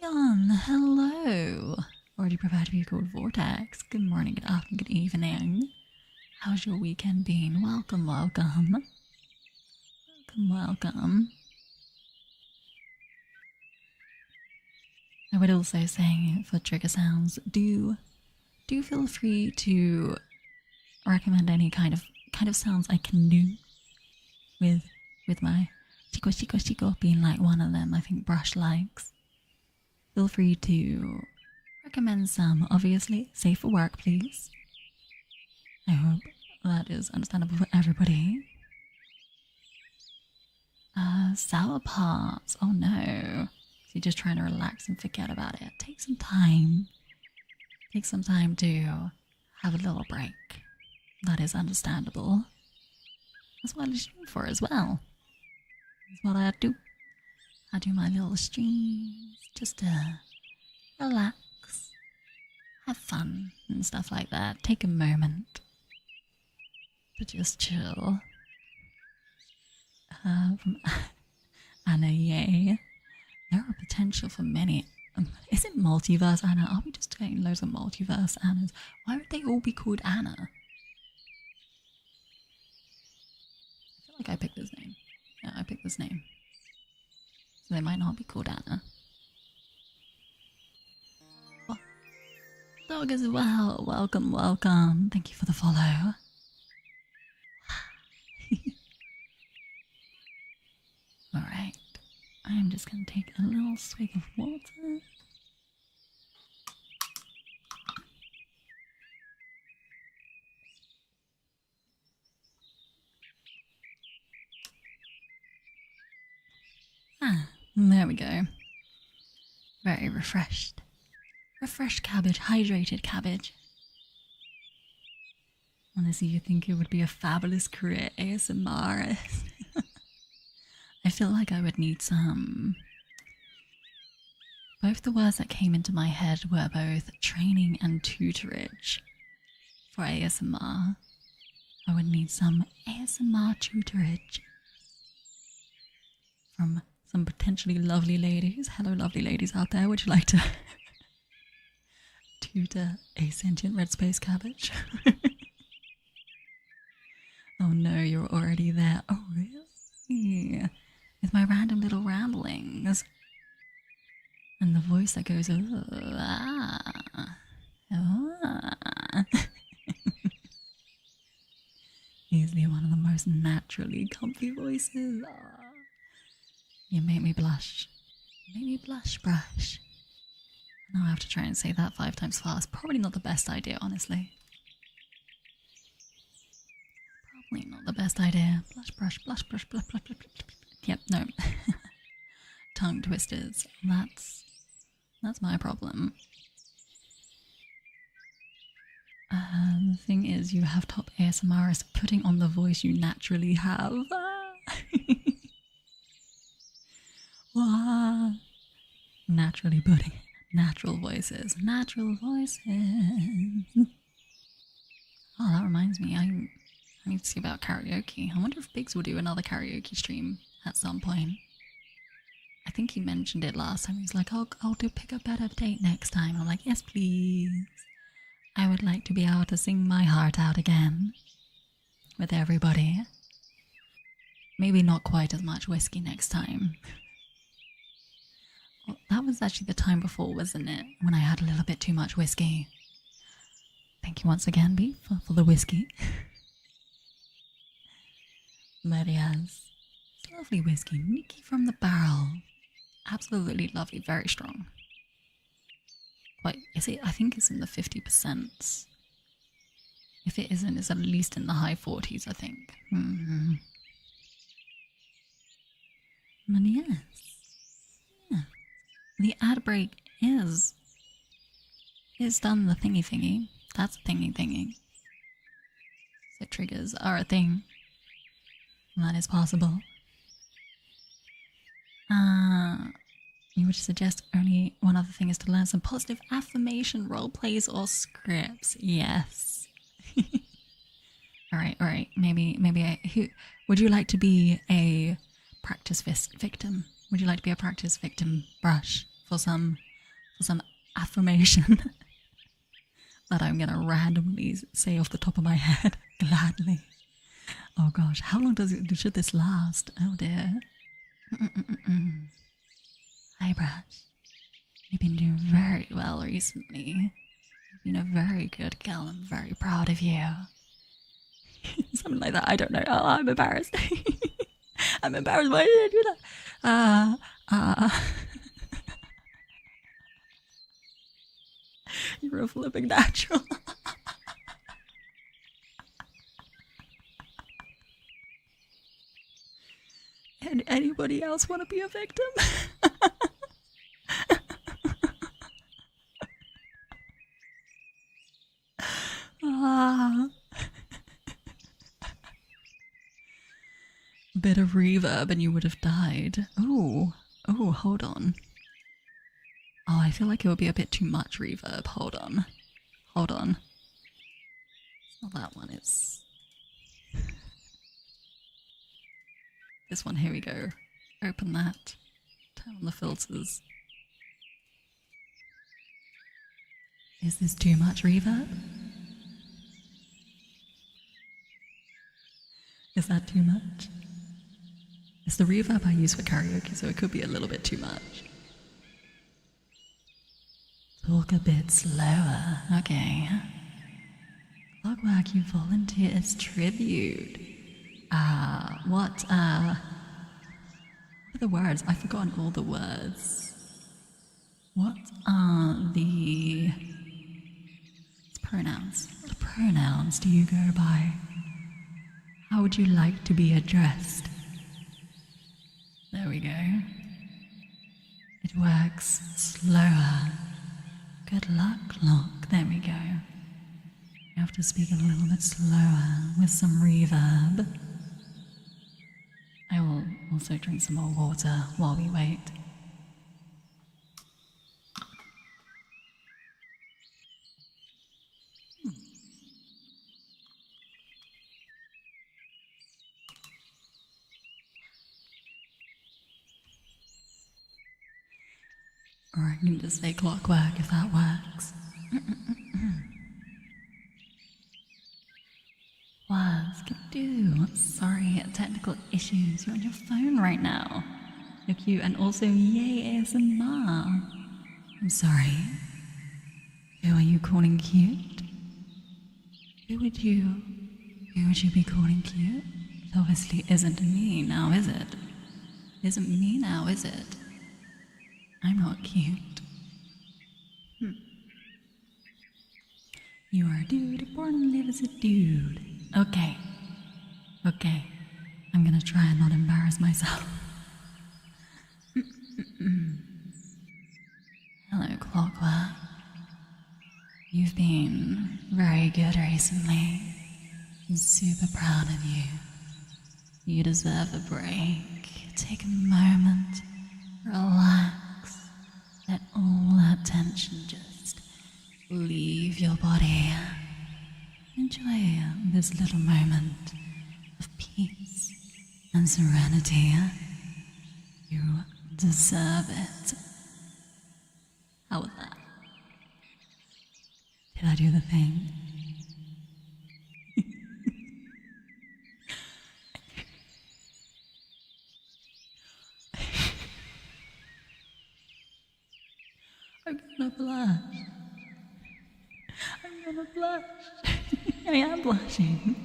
Speaker 1: Leon, hello! Already prepared to be called Vortex. Good morning, good afternoon, good evening. How's your weekend been? Welcome, welcome. Welcome, welcome. I would also say for trigger sounds, do feel free to recommend any kind of sounds I can do with my chico chico chico being like one of them. I think Brush likes. Feel free to recommend some, obviously safe for work, please. I hope that is understandable for everybody. Sour parts. Oh no. So you're just trying to relax and forget about it. Take some time. Take some time to have a little break. That is understandable. That's what I stream for as well. That's what I do. I do my little streams just to relax, have fun and stuff like that. Take a moment to just chill. From Anna, yay. There are potential for many. Is it multiverse Anna? Are we just getting loads of multiverse Annas? Why would they all be called Anna? I feel like I picked this name. Yeah, I picked this name. So they might not be called Anna. Oh, dog as well. Welcome, welcome. Thank you for the follow. Alright. I'm just going to take a little swig of water. There we go. Very refreshed. Refreshed cabbage, hydrated cabbage. Honestly, you think it would be a fabulous career ASMR? I feel like I would need some. Both the words that came into my head were both training and tutorage for ASMR. I would need some ASMR tutorage from some potentially lovely ladies. Hello, lovely ladies out there. Would you like to you to a sentient red space cabbage. Oh no, you're already there. Oh really? With my random little ramblings. And the voice that goes, oh, ah, ah. Easily one of the most naturally comfy voices. Ah. You make me blush. You make me blush, brush. Now I have to try and say that 5 times fast. Probably not the best idea, honestly. Probably not the best idea. Blush, brush, blush, brush, blush, blush, blush, blush, blush. Yep, no. Tongue twisters. That's my problem. The thing is, you have top ASMRs putting on the voice you naturally have. Naturally putting natural voices. Natural voices. Oh, that reminds me. I need to see about karaoke. I wonder if Biggs will do another karaoke stream at some point. I think he mentioned it last time. He's like, I'll pick a better date next time. I'm like, yes, please. I would like to be able to sing my heart out again with everybody. Maybe not quite as much whiskey next time. Well, that was actually the time before, wasn't it? When I had a little bit too much whiskey. Thank you once again, B, for the whiskey. But yes, it's lovely whiskey. Nicky from the barrel. Absolutely lovely, very strong. Wait, is it? I think it's in the 50%. If it isn't, it's at least in the high 40s, I think. Mm-hmm. But yes. Yeah. The ad break is done the thingy. That's a thingy. So triggers are a thing. That is possible. You would suggest only one other thing is to learn some positive affirmation role plays or scripts. Yes. All right. Maybe who would you like to be a practice victim? Would you like to be a practice victim, Brush, for some affirmation that I'm gonna randomly say off the top of my head gladly? Oh gosh, how long should this last? Oh dear. Hi, Brush. You've been doing very well recently. You've been a very good girl. I'm very proud of you. Something like that. I don't know. Oh, I'm embarrassed. I'm embarrassed. Why did I do that? You're a flipping natural. And anybody else want to be a victim? Bit of reverb and you would have died. Oh, hold on. Oh, I feel like it would be a bit too much reverb. Hold on. It's not that one, it's this one. Here we go. Open that. Turn on the filters. Is this too much reverb? Is that too much? It's the reverb I use for karaoke, so it could be a little bit too much. Talk a bit slower. Okay. Clockwork, you volunteer as tribute. What are the words? I've forgotten all the words. What are the pronouns? What pronouns do you go by? How would you like to be addressed? There we go. It works slower. Good luck, clock. There we go. You have to speak a little bit slower with some reverb. I will also drink some more water while we wait. Or I can just say clockwork if that works. What can do? Sorry, technical issues. You're on your phone right now. You're cute, and also yay ASMR. I'm sorry. Who are you calling cute? Who would you be calling cute? It obviously isn't me now, is it? Isn't me now, is it? I'm not cute. You are a dude, born and live as a dude. Okay. I'm gonna try and not embarrass myself. Hello, Clockwork. You've been very good recently. I'm super proud of you. You deserve a break. Take a moment, relax, let all that tension just leave your body. Enjoy this little moment of peace and serenity. You deserve it. How was that? Did I do the thing? I'm gonna blush. I am blushing.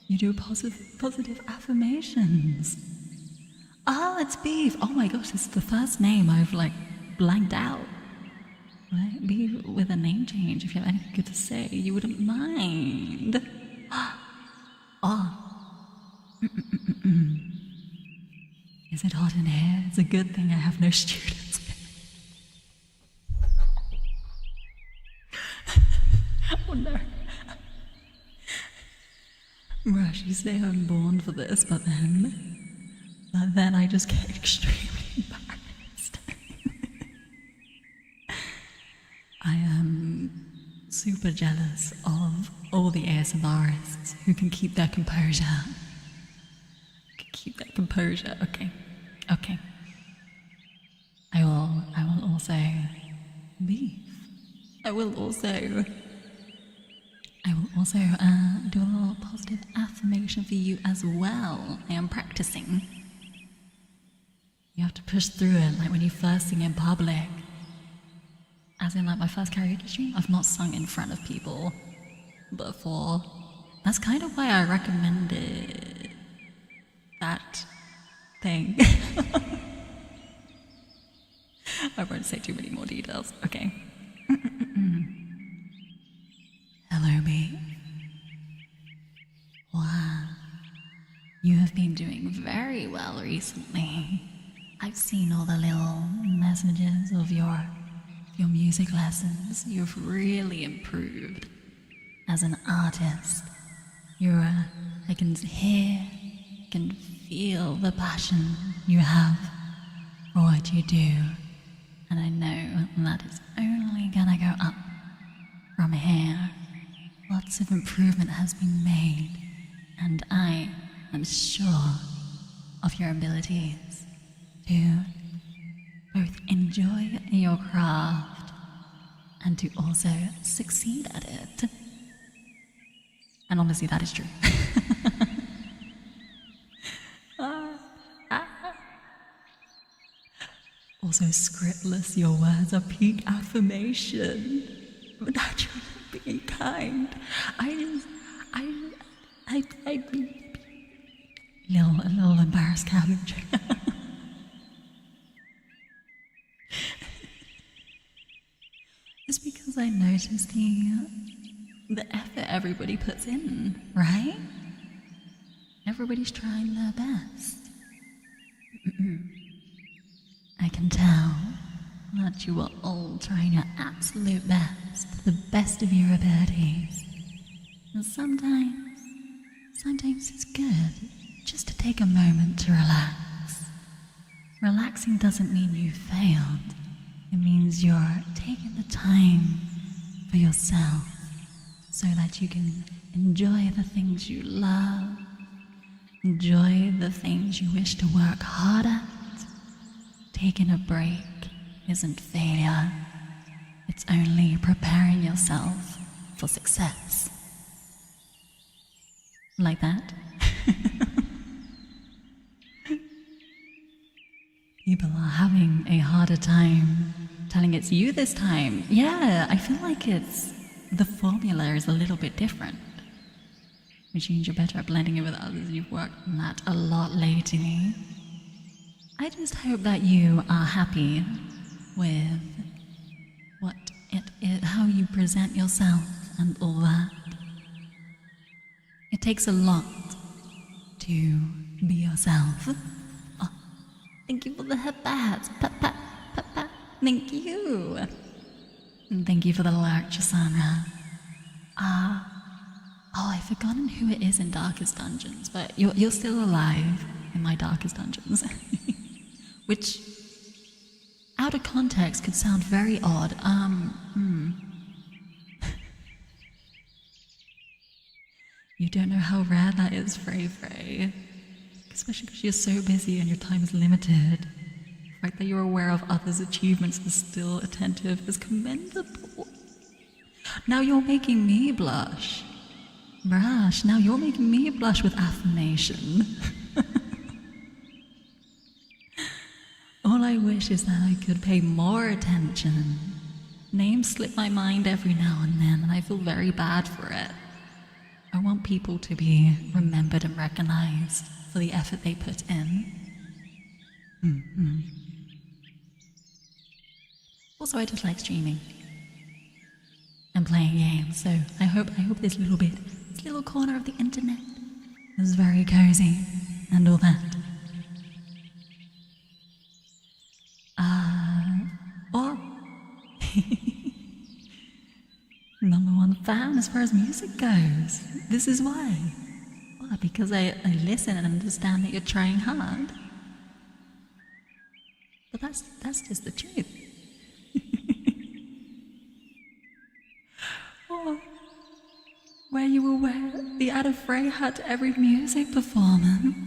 Speaker 1: You do positive affirmations. Ah, it's Beef. Oh my gosh, this is the first name I've blanked out. Right? Beef with a name change. If you have anything good to say, you wouldn't mind. Is it hot in here? It's a good thing I have no students. Oh no. Rush, you say I'm born for this, but then I just get extremely embarrassed. I am super jealous of all the ASMRists who can keep their composure. Okay. I will also Beef. I will also do a little positive affirmation for you as well. I am practicing. You have to push through it, like when you first sing in public. As in, like, my first karaoke stream, I've not sung in front of people before. That's kind of why I recommended that thing. I won't say too many more details. Okay. Hello, babe. Wow. You have been doing very well recently. I've seen all the little messages of your music lessons. You've really improved as an artist. I can hear, can feel the passion you have for what you do. And I know that it's only gonna go up from here. Lots of improvement has been made, and I am sure of your abilities to both enjoy your craft and to also succeed at it. And honestly, that is true. Also, scriptless, your words are peak affirmation. Naturally being kind. A little embarrassed cabbage. It's because I noticed the effort everybody puts in, right? Everybody's trying their best. I can tell that you are all trying your absolute best, the best of your abilities. And sometimes it's good just to take a moment to relax. Relaxing doesn't mean you failed. It means you're taking the time for yourself so that you can enjoy the things you love, enjoy the things you wish to work hard at. Taking a break isn't failure. It's only preparing yourself for success. Like that? People are having a harder time telling it's you this time. Yeah, I feel like the formula is a little bit different, which means you're better at blending it with others. You've worked on that a lot lately. I just hope that you are happy with what it is, how you present yourself and all that. It takes a lot to be yourself. Oh, thank you for the headbats. Pat, pat, pat, pat. Thank you. And thank you for the lurch, Sandra. Oh, I've forgotten who it is in Darkest Dungeons, but you're still alive in my Darkest Dungeons. Which, out of context, could sound very odd. You don't know how rare that is, Frey Frey. Especially because you're so busy and your time is limited. The fact that you're aware of others' achievements and still attentive is commendable. Now you're making me blush. Brush, now you're making me blush with affirmation. All I wish is that I could pay more attention. Names slip my mind every now and then, and I feel very bad for it. I want people to be remembered and recognized for the effort they put in. Also, I just like streaming and playing games, so I hope this little corner of the internet is very cozy and all that. Or number one fan as far as music goes. This is why. Well, because I listen and understand that you're trying hard. But that's just the truth. Oh, where you will wear the Ada Frey hat to every music performance.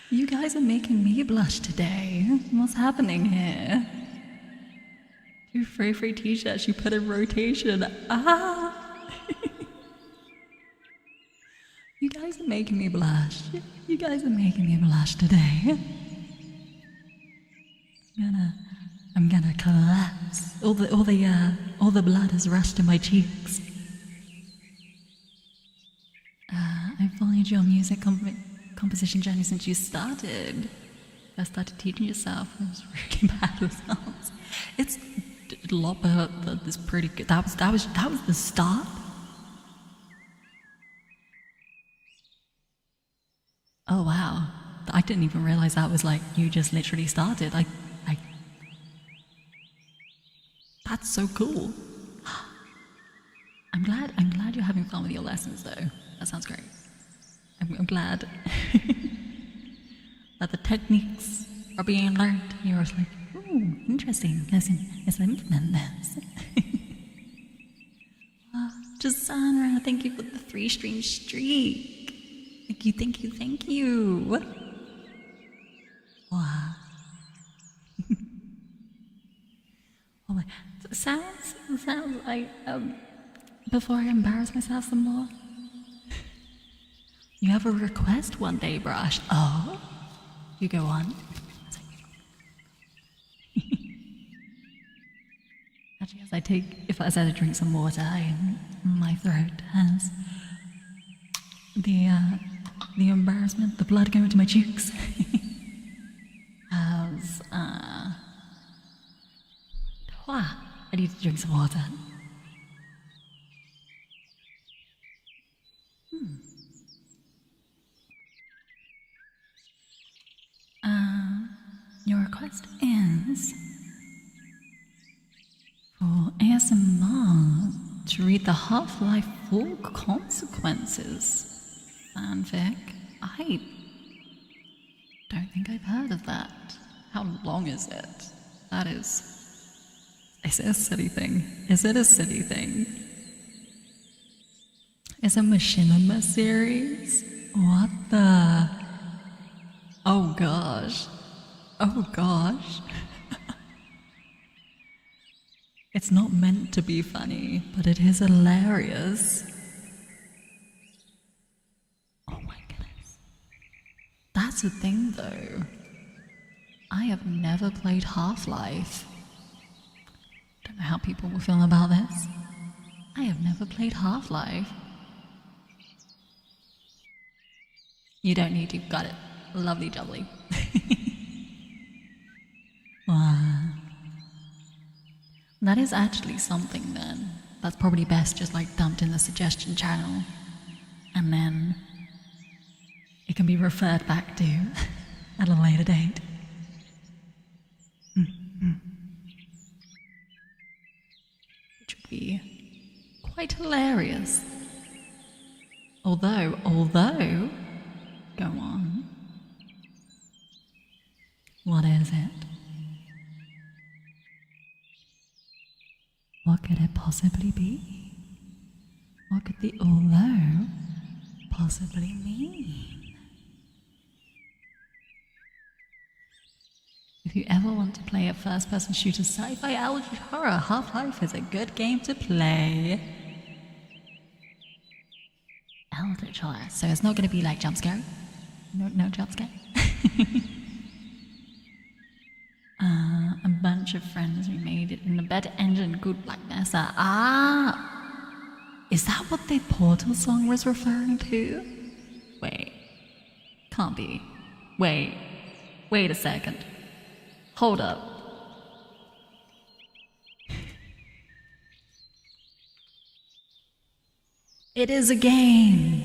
Speaker 1: You guys are making me blush today. What's happening here? Two Frey Frey t-shirts you put in rotation. You guys are making me blush. You guys are making me blush today. I'm gonna collapse. All the blood has rushed to my cheeks. I've followed your music composition journey since you started. First started teaching yourself. It was really bad results. It's a lot better. That's pretty good. That was the start. Oh wow! I didn't even realize that was like you just literally started. That's so cool. I'm glad you're having fun with your lessons though. That sounds great. I'm glad that the techniques are being learned. You're just like, ooh, interesting. Let's implement this. Jasandra, thank you for the 3-stream streak. Thank you. Wow. Oh my, sounds like, before I embarrass myself some more, you have a request one day, Brush. Oh, you go on. Actually, as I drink some water, my throat has the embarrassment, the blood going to my cheeks. I need to drink some water. Your request is for ASMR to read the Half-Life Full Consequences fanfic. I don't think I've heard of that. How long is it? Is it a city thing? Is it a city thing? Is it a Machinima series? What the? Oh gosh. Oh gosh. It's not meant to be funny, but it is hilarious. Oh my goodness. That's the thing though. I have never played Half-Life. Don't know how people will feel about this. I have never played Half-Life. You don't need to, got it. Lovely jubbly. Wow. That is actually something then. That's probably best just like dumped in the suggestion channel. And then it can be referred back to at a later date. Which would be quite hilarious. Although, go on. What is it? What could it possibly be? What could the although possibly mean? If you ever want to play a first-person shooter sci-fi algae horror, Half-Life is a good game to play. Eldritch horror, so it's not going to be like jump scare? No jump scare? A bunch of friends remade it in a better engine, good Black Mesa. Is that what the Portal song was referring to? Wait, can't be. Wait a second. Hold up. It is a game.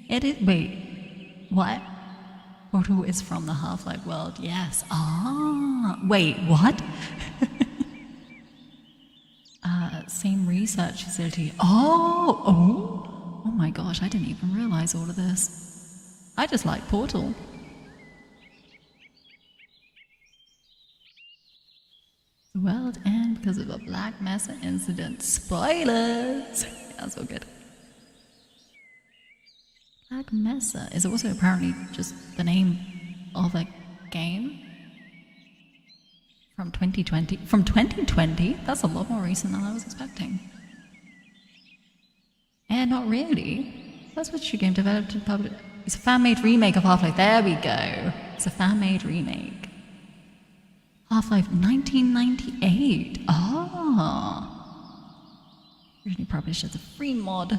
Speaker 1: It is, wait, what? Portal is from the Half-Life world, yes. Wait, what? Same research facility. Oh my gosh, I didn't even realize all of this. I just like Portal. The world ends because of a Black Mesa incident. Spoilers! That's so good. Black Mesa is also apparently just the name of a game from 2020. From 2020? That's a lot more recent than I was expecting. And not really. That's what your game developed and published. It's a fan-made remake of Half-Life. There we go. It's a fan-made remake. Half-Life 1998. Originally published as a free mod.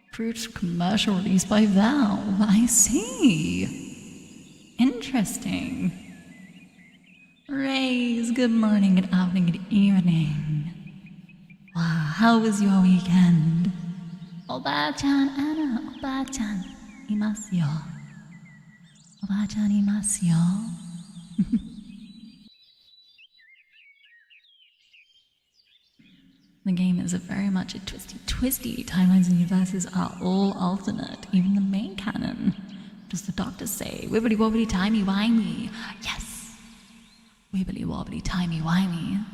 Speaker 1: Approved commercial release by Valve. I see. Interesting. Rays, good morning, good afternoon, good evening. Wow, how was your weekend? Oba-chan, Anna, Oba-chan, imasu yo. Oba-chan, imasu yo. The game is very much a twisty. Timelines and universes are all alternate, even the main canon. What does the doctor say? Wibbly wobbly timey wimey. Yes! Wibbly wobbly timey wimey.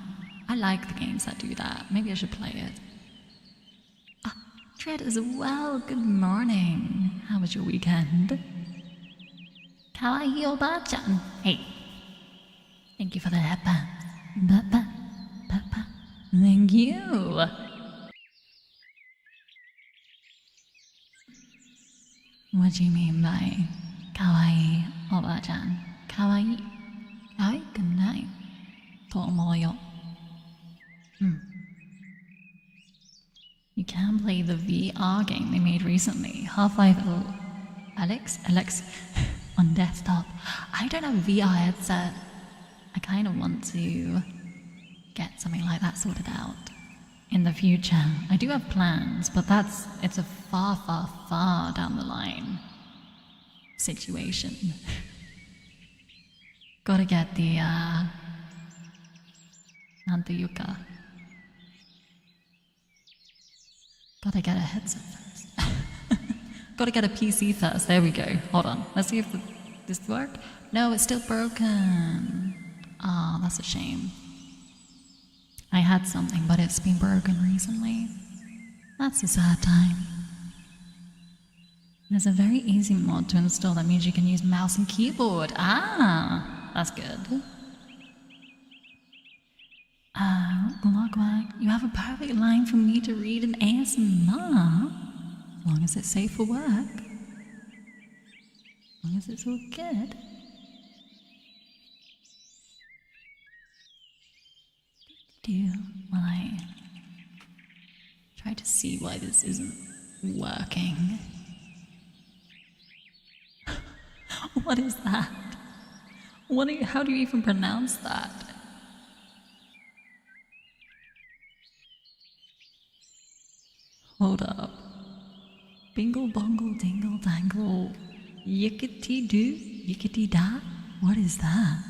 Speaker 1: I like the games that do that. Maybe I should play it. Tread as well. Good morning. How was your weekend? Kawaii Oba-chan. Hey. Thank you for the headbands. Thank you. What do you mean by kawaii Oba-chan? Kawaii? Kawaii kunai to omou yo. You can play the VR game they made recently, Half-Life Alex on desktop. I don't have a VR headset. I kind of want to get something like that sorted out in the future. I do have plans, but it's a far down the line situation. Gotta get the Nantayuka. Gotta get a headset first. Gotta get a PC first. There we go. Hold on. Let's see if this works. No, it's still broken. That's a shame. I had something, but it's been broken recently. That's a sad time. There's a very easy mod to install that means you can use mouse and keyboard. Ah, that's good. Clockwork, you have a perfect line for me to read in ASMR. As long as it's safe for work. As long as it's all good. Well, I try to see why this isn't working. What is that? How do you even pronounce that? Hold up. Bingle bongle dingle dangle. Yickety doo, yickety da? What is that?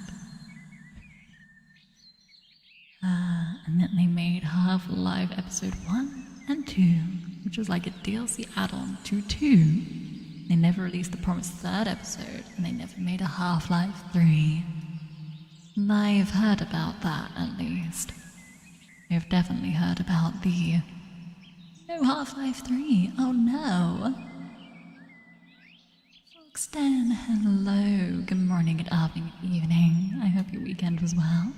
Speaker 1: And then they made Half-Life Episode 1 and 2, which was like a DLC add-on to 2. They never released the promised third episode, and they never made a Half-Life 3. And I've heard about that, at least. I've definitely heard about the... No Half-Life 3, oh no! Foxten, hello, good morning, good afternoon, good evening. I hope your weekend was well.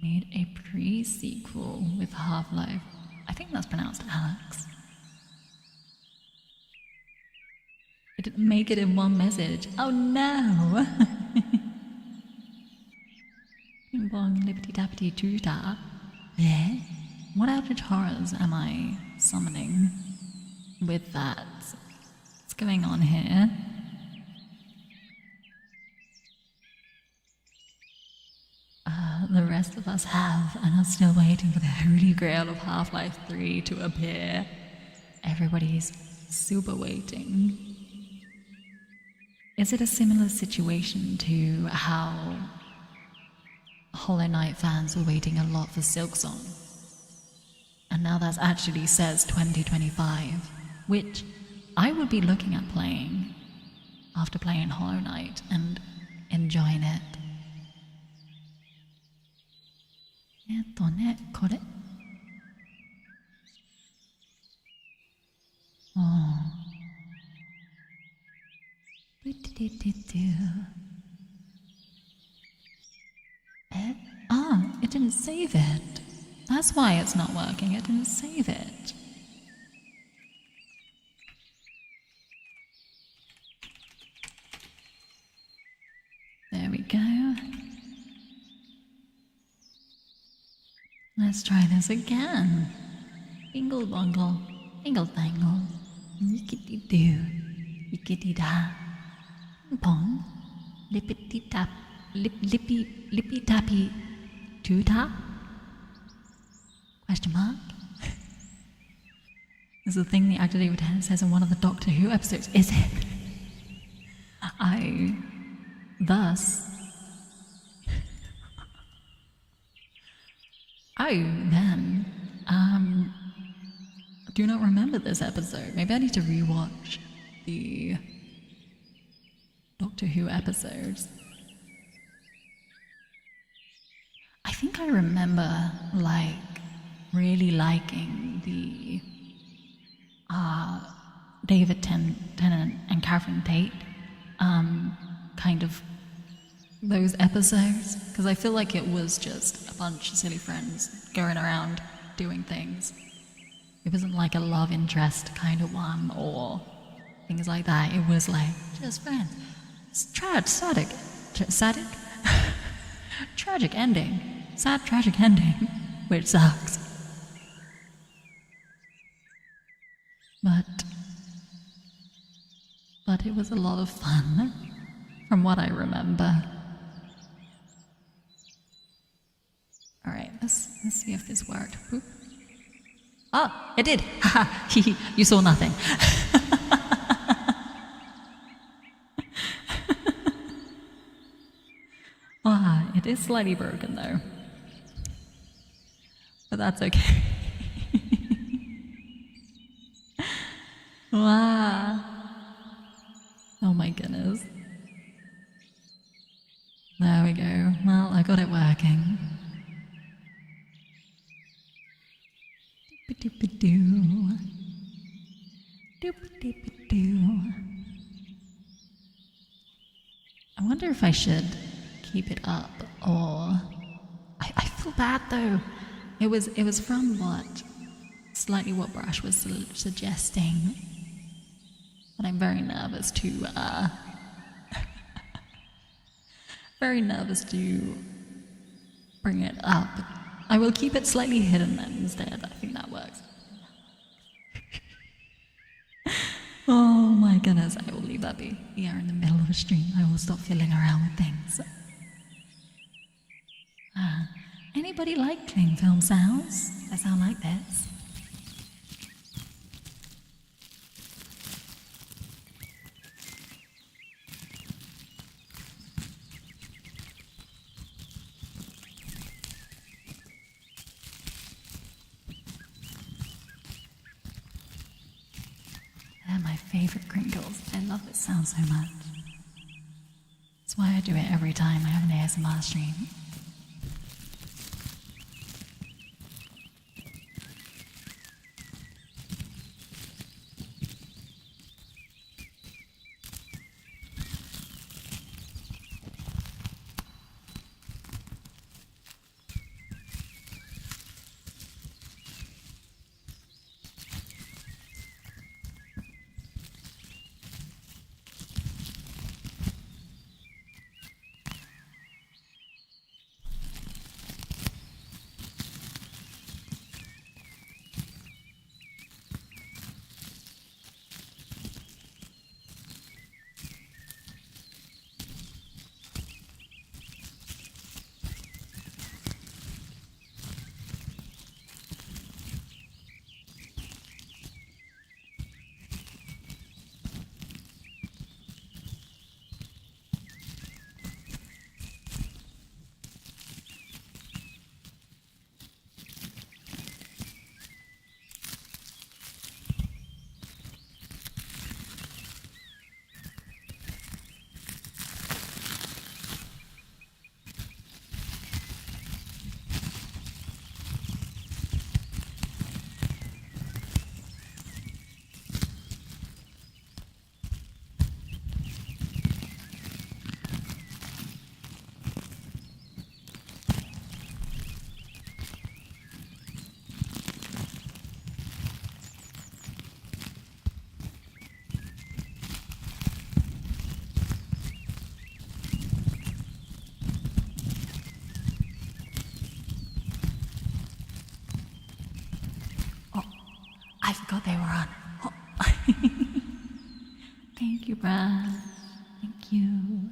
Speaker 1: Made a pre-sequel with Half-Life. I think that's pronounced Alex. It didn't make it in one message. Oh no! Ping pong, lippity tappity doo-da. Yeah? What eldritch horrors am I summoning with that? What's going on here? The rest of us have and are still waiting for the holy grail of Half-Life 3 to appear. Everybody's super waiting. Is it a similar situation to how Hollow Knight fans were waiting a lot for Silksong? And now that actually says 2025, which I would be looking at playing after playing Hollow Knight and enjoying it. Oh. It didn't save it. That's why it's not working. It didn't save it. There we go. Let's try this again. Bingle bongle, bingle bangle, yickety doo, yickety da. Ping pong, lippity tap, lippy tappy, doo tap? Question mark? This is the thing the actor David Tennant says in one of the Doctor Who episodes, is it? I then do not remember this episode. Maybe I need to rewatch the Doctor Who episodes. I think I remember really liking the David Tennant and Catherine Tate kind of those episodes, because I feel like it was just a bunch of silly friends going around doing things. It wasn't like a love interest kind of one or things like that. It was like just friends. Tragic ending. Sad tragic ending, which sucks. But it was a lot of fun, from what I remember. Alright, let's see if this worked. Boop. Ah, it did! Haha, you saw nothing. It is slightly broken though. But that's okay. Wow. Oh my goodness. There we go. Well, I got it working. Doop-a-doop-a-doo. I wonder if I should keep it up or I feel bad though. It was from what Brush was suggesting, but I'm very nervous to bring it up. I will keep it slightly hidden then instead. I think that works. Oh my goodness, I will leave that be. We are in the middle of a stream. I will stop fiddling around with things. Anybody like cling film sounds that sound like this? They're my favorite crinkles. I love this sound so much. That's why I do it every time I have an ASMR stream. I forgot they were on. Oh. Thank you, bruh. Thank you.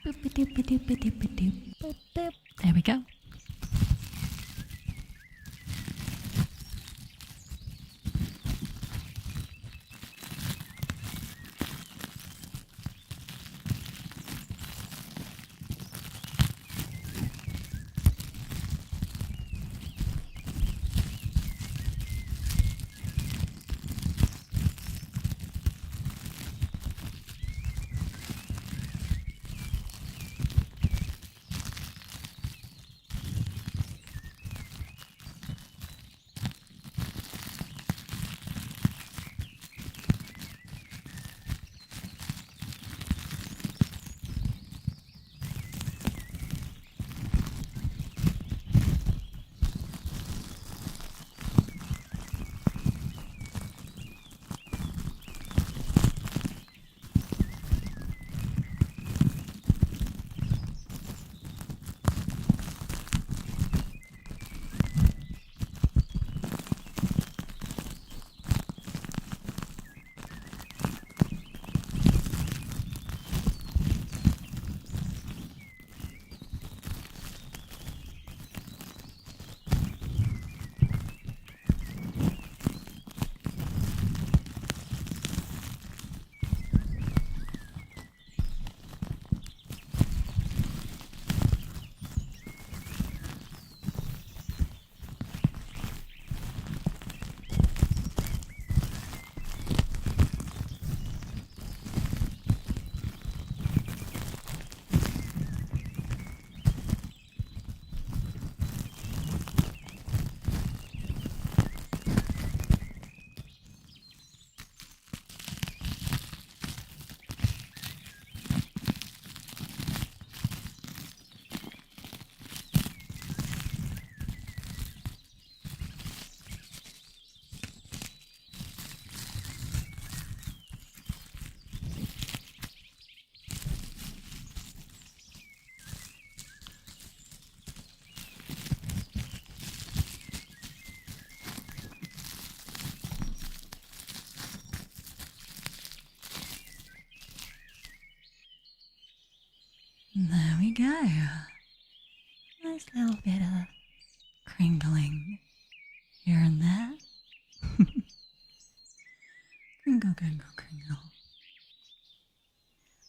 Speaker 1: Boop-a-doop-a-doop-a-doop-a-doop. Boop, boop. There we go. we go. Nice little bit of crinkling here and there. Crinkle, crinkle, crinkle.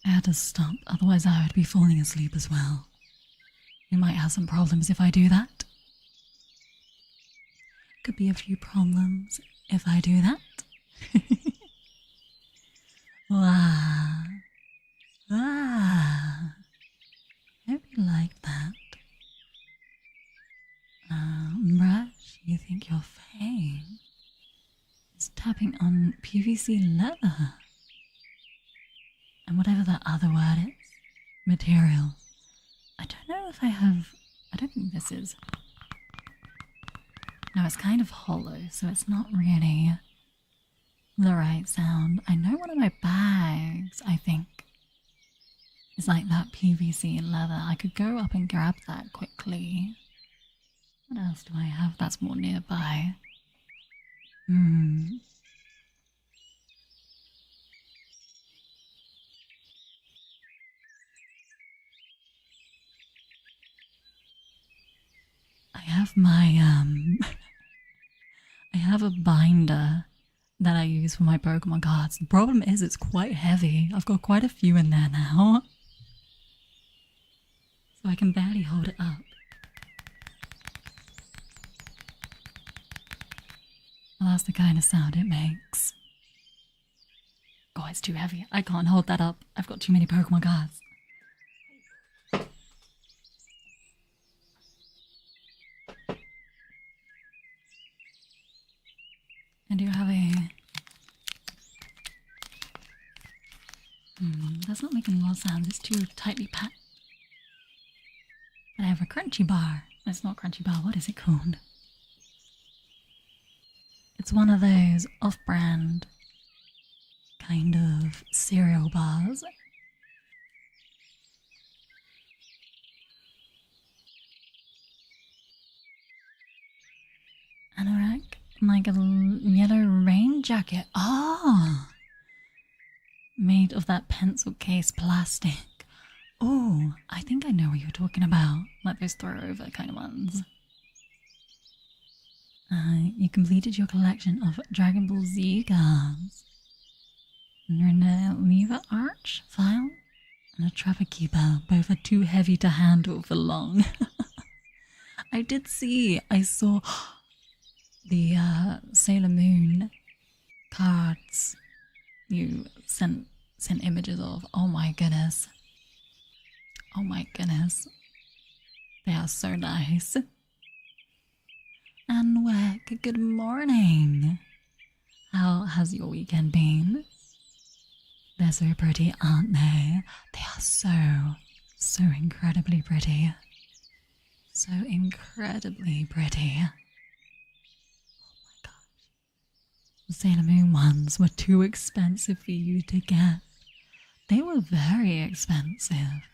Speaker 1: I had to stop, otherwise I would be falling asleep as well. We might have some problems if I do that. Could be a few problems if I do that. Wow. Wow. Hope you like that. Brush, you think your fame is tapping on PVC leather. And whatever that other word is. Material. I don't know if I don't think this is. No, it's kind of hollow, so it's not really the right sound. I know one of my bags, I think, is like that PVC leather. I could go up and grab that quickly. What else do I have that's more nearby? I have my, I have a binder that I use for my Pokemon cards. The problem is it's quite heavy. I've got quite a few in there now. So I can barely hold it up. Well, that's the kind of sound it makes. Oh, it's too heavy. I can't hold that up. I've got too many Pokemon cards. I do have a... that's not making a lot of sounds. It's too tightly packed. But I have a crunchy bar. It's not crunchy bar. What is it called? It's one of those off-brand kind of cereal bars. Anorak, like a yellow rain jacket. Oh! Made of that pencil case plastic. Oh, I think I know what you're talking about. Like those throw over kind of ones. You completed your collection of Dragon Ball Z cards. And you're in a lever arch file and a trapper keeper. Both are too heavy to handle for long. I saw the Sailor Moon cards you sent images of. Oh my goodness. Oh my goodness. They are so nice. And Weck, good morning. How has your weekend been? They're so pretty, aren't they? They are so incredibly pretty. So incredibly pretty. Oh my gosh. The Sailor Moon ones were too expensive for you to get. They were very expensive.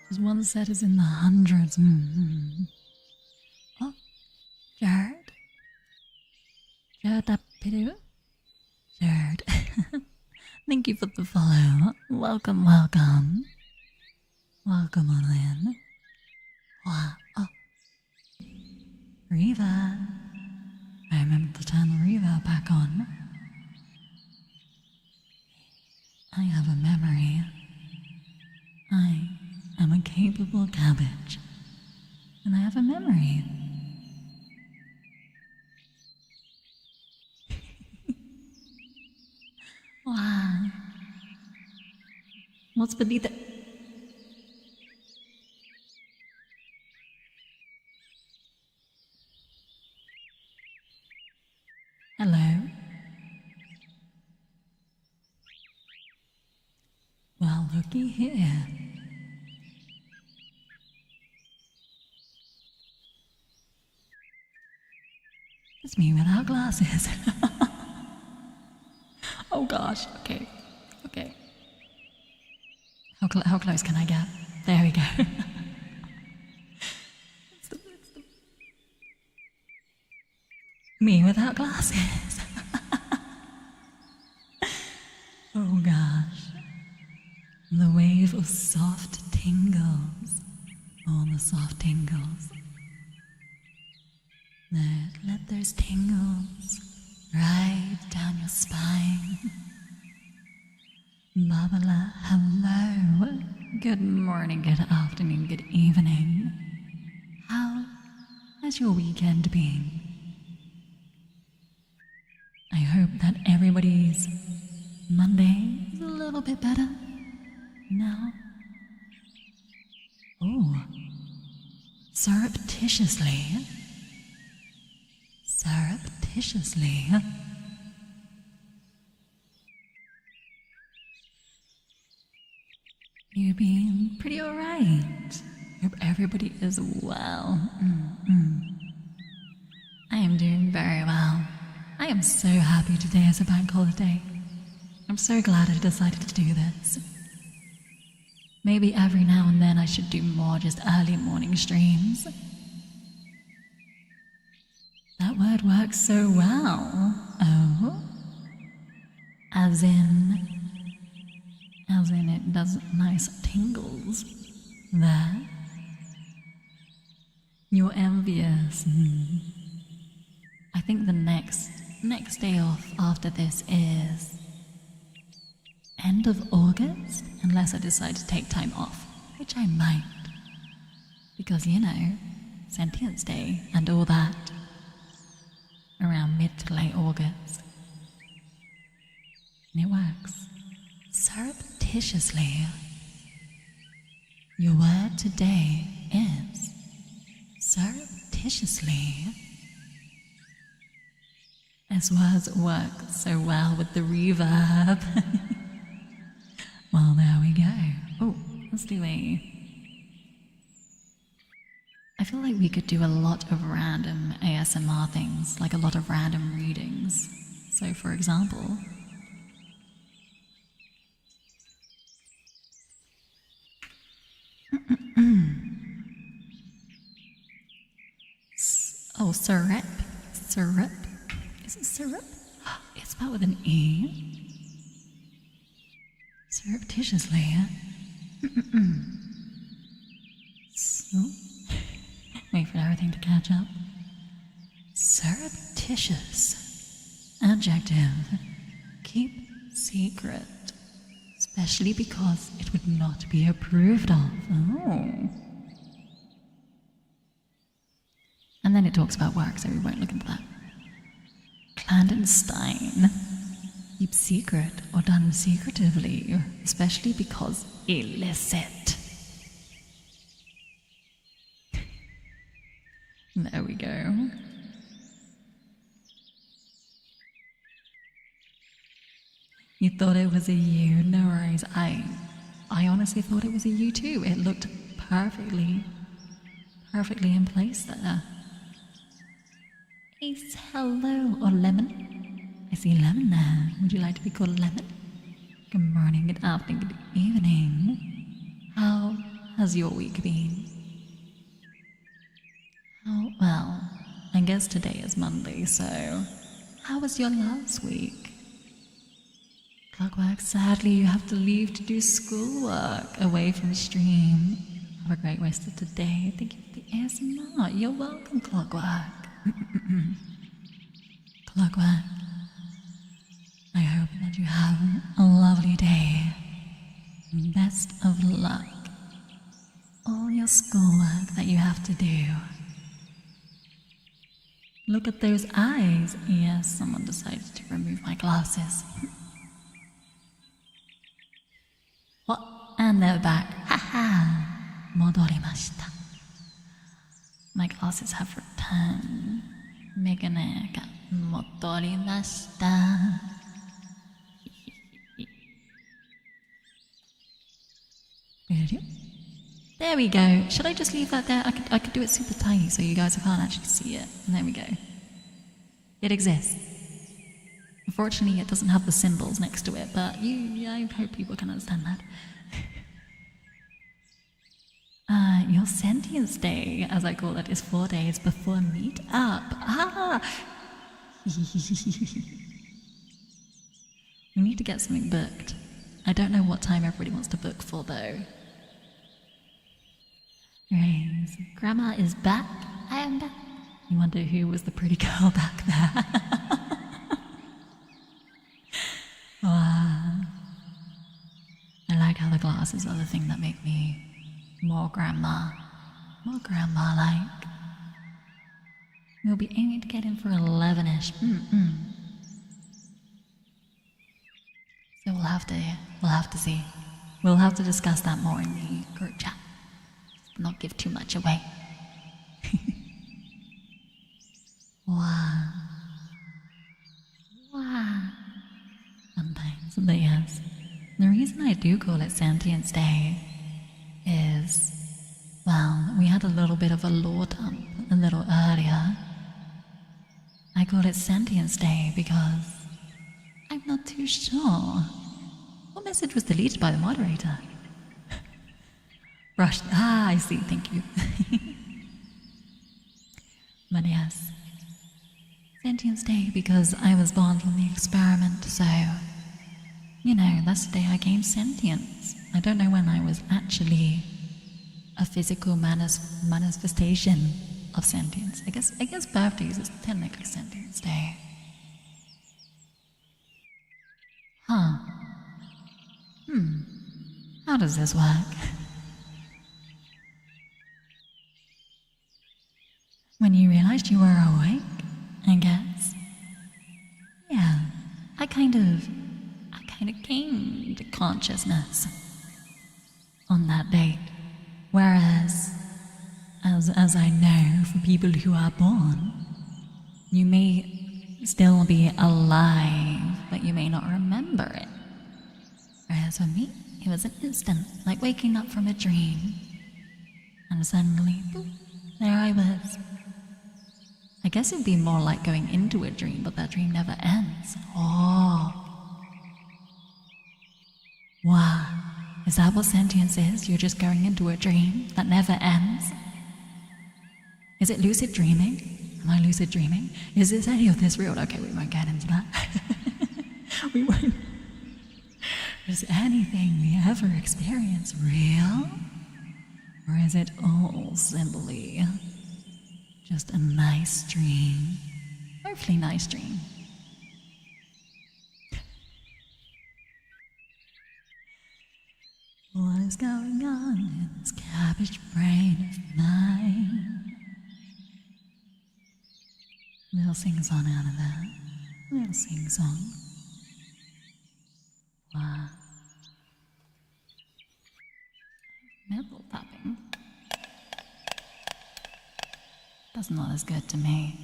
Speaker 1: Just one set is in the hundreds. Oh, Jared? Jared. Thank you for the follow. Welcome, welcome. Welcome on in. Wow. Oh. Reverb. I remember to turn the reverb back on. I have a memory. I am a capable cabbage. And I have a memory. Wow. What's beneath it? Hello. Well, looky here. It's me without glasses. Oh gosh, okay. Okay. How close can I get? There we go. it's the... Me without glasses. Oh gosh. The wave little soft tingles. All the soft tingles. Let those tingles right down your spine. Babala, hello. Good morning, good afternoon, good evening. How has your weekend been? I hope that everybody's Monday is a little bit better now. Oh, surreptitiously. You've been pretty alright. Hope everybody is well. I am doing very well. I am so happy today is a bank holiday. I'm so glad I decided to do this. Maybe every now and then I should do more just early morning streams. That word works so well. Oh? As in it does nice tingles there. You're envious. I think the next day off after this is end of August, unless I decide to take time off, which I might. Because, you know, Sentience Day and all that, around mid to late August. And it works. Surreptitiously. Your word today is surreptitiously. As words work so well with the reverb. Well, there we go. Oh, let's do I feel like we could do a lot of random ASMR things, like a lot of random readings. So, for example, oh, syrup. Syrup? Is it syrup? It's spelled with an E. Surreptitiously. So, wait for everything to catch up. Surreptitious. Adjective. Keep secret. Especially because it would not be approved of. Oh. And then it talks about work, so we won't look into that. Clandestine. Keep secret or done secretively, especially because illicit. There we go. You thought it was a U? No worries. I honestly thought it was a U too. It looked perfectly in place there. Ace, hello, or Lemon? I see Lemon there. Would you like to be called Lemon? Good morning, good afternoon, good evening. How has your week been? Oh, well, I guess today is Monday, so how was your last week? Clockwork, sadly you have to leave to do schoolwork away from stream. Have a great rest of the day. Thank you for the ASMR. You're welcome, Clockwork. Clockwork, I hope that you have a lovely day. Best of luck. All your schoolwork that you have to do. Look at those eyes. Yes, someone decided to remove my glasses. What? And they're back. Haha. Modorimashita. My glasses have returned. Megane ga modorimashita. There we go. Should I just leave that there? I could do it super tiny so you guys can't actually see it. And there we go. It exists. Unfortunately, it doesn't have the symbols next to it, but I hope people can understand that. Your Sentience Day, as I call it, is 4 days before meet up. Ah! We need to get something booked. I don't know what time everybody wants to book for though. Raise. Grandma is back. I am back. You wonder who was the pretty girl back there? Wow. I like how the glasses are the thing that make me more grandma. More grandma-like. We'll be aiming to get in for 11ish. So we'll have to see. We'll have to discuss that more in the group chat. Not give too much away. Wow. Wow. Sometimes, but yes. The reason I do call it Sentience Day is, well, we had a little bit of a lore dump a little earlier. I call it Sentience Day because I'm not too sure. What message was deleted by the moderator? Rushed. Ah, I see, thank you. But yes, Sentience Day because I was born from the experiment, so, you know, that's the day I gained sentience. I don't know when I was actually a physical manifestation of sentience. I guess birthdays is technically Sentience Day. Huh. How does this work? When you realized you were awake, I guess. Yeah, I kind of came to consciousness on that date. Whereas, as I know, for people who are born, you may still be alive, but you may not remember it. Whereas for me, it was an instant, like waking up from a dream. And suddenly, boop, there I was. I guess it'd be more like going into a dream, but that dream never ends. Oh. Wow. Is that what sentience is? You're just going into a dream that never ends? Is it lucid dreaming? Am I lucid dreaming? Is any of this real? Okay, we won't get into that. We won't. Is anything we ever experience real? Or is it all simply just a nice dream? Hopefully nice dream. What is going on in this cabbage brain of mine? Little sing-song out of that. Little sing-song. Wow. Metal tapping. That's not as good to me.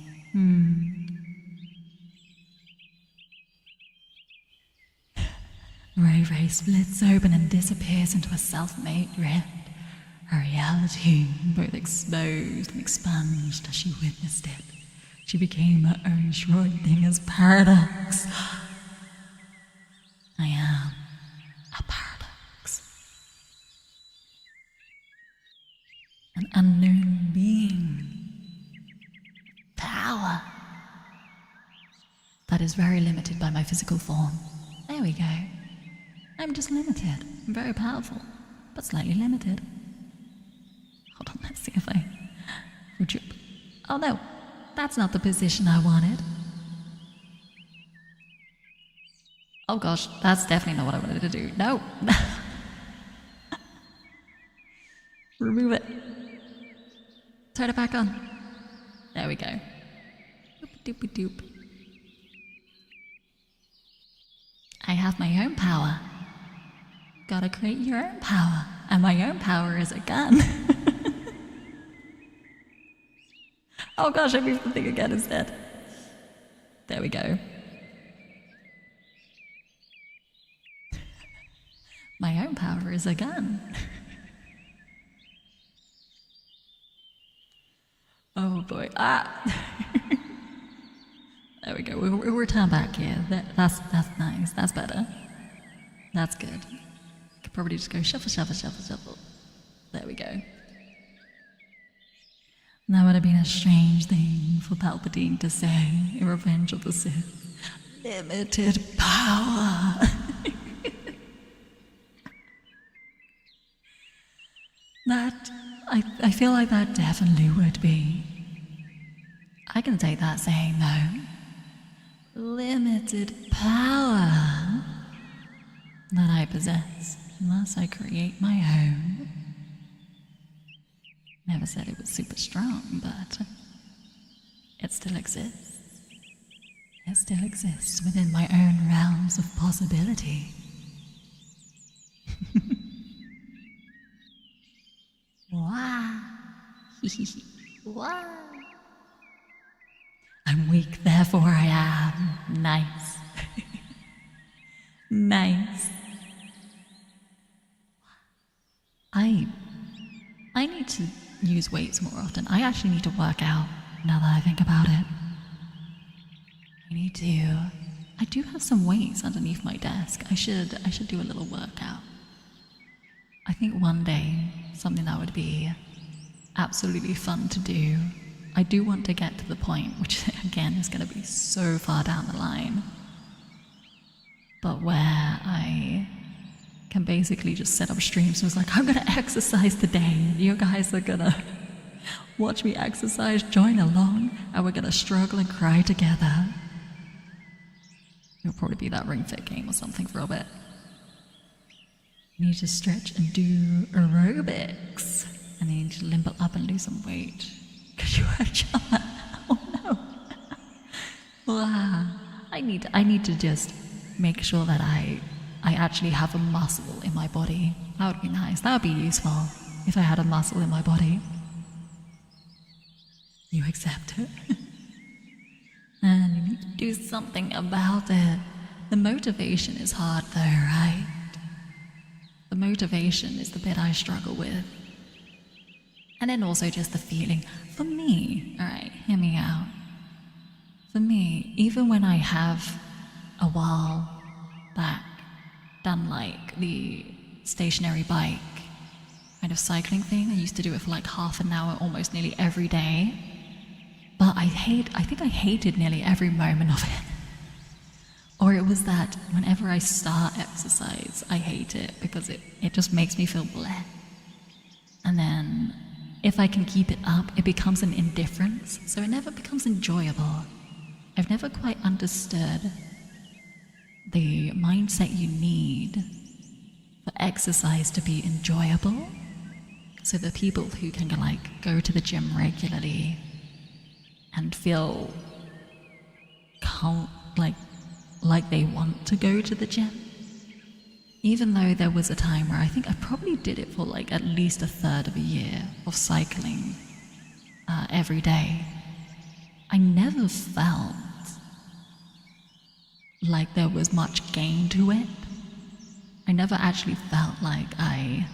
Speaker 1: Ray splits open and disappears into a self-made rift. Her reality both exposed and expunged as she witnessed it. She became her own Schrodinger's paradox. I am a paradox. An unknown being. Power. That is very limited by my physical form. There we go. I'm just limited. I'm very powerful, but slightly limited. Hold on, let's see if I... Oh no, that's not the position I wanted. Oh gosh, that's definitely not what I wanted to do. No! Remove it. Turn it back on. There we go. Doop-a-doop-a-doop. I have my own power. Gotta create your own power. And my own power is a gun. Oh gosh, I moved the thing again instead. There we go. My own power is a gun. Oh boy. Ah! There we go. We're turned back here. That's nice. That's better. That's good. Could probably just go shuffle, shuffle, shuffle, shuffle. There we go. That would have been a strange thing for Palpatine to say in Revenge of the Sith. Limited power. I feel like that definitely would be. I can take that saying though. Limited power that I possess unless I create my own. Never said it was super strong, but it still exists. It still exists within my own realms of possibility. Wow. Wow. I'm weak, therefore I am. Nice. Nice. I need to use weights more often. I actually need to work out now that I think about it. I do have some weights underneath my desk. I should do a little workout. I think one day, something that would be absolutely fun to do. I do want to get to the point, which again is going to be so far down the line, but where I can basically just set up streams. So it's like, I'm going to exercise today. You guys are going to watch me exercise, join along, and we're going to struggle and cry together. It'll probably be that Ring Fit game or something for a bit. You need to stretch and do aerobics. And then you need to limber up and lose some weight. Because you are jealous. Oh no. Wow. I need to just make sure that I actually have a muscle in my body. That would be nice. That would be useful if I had a muscle in my body. You accept it. And you need to do something about it. The motivation is hard though, right? The motivation is the bit I struggle with. And then also just the feeling. For me, alright, hear me out. For me, even when I have a while back done like the stationary bike kind of cycling thing, I used to do it for like half an hour almost nearly every day. But I think I hated nearly every moment of it. Or it was that whenever I start exercise, I hate it because it just makes me feel bleh. And then if I can keep it up, it becomes an indifference, so it never becomes enjoyable. I've never quite understood the mindset you need for exercise to be enjoyable. So the people who can like go to the gym regularly and feel like they want to go to the gym. Even though there was a time where I think I probably did it for like at least a third of a year of cycling every day, I never felt like there was much gain to it. I never actually felt like I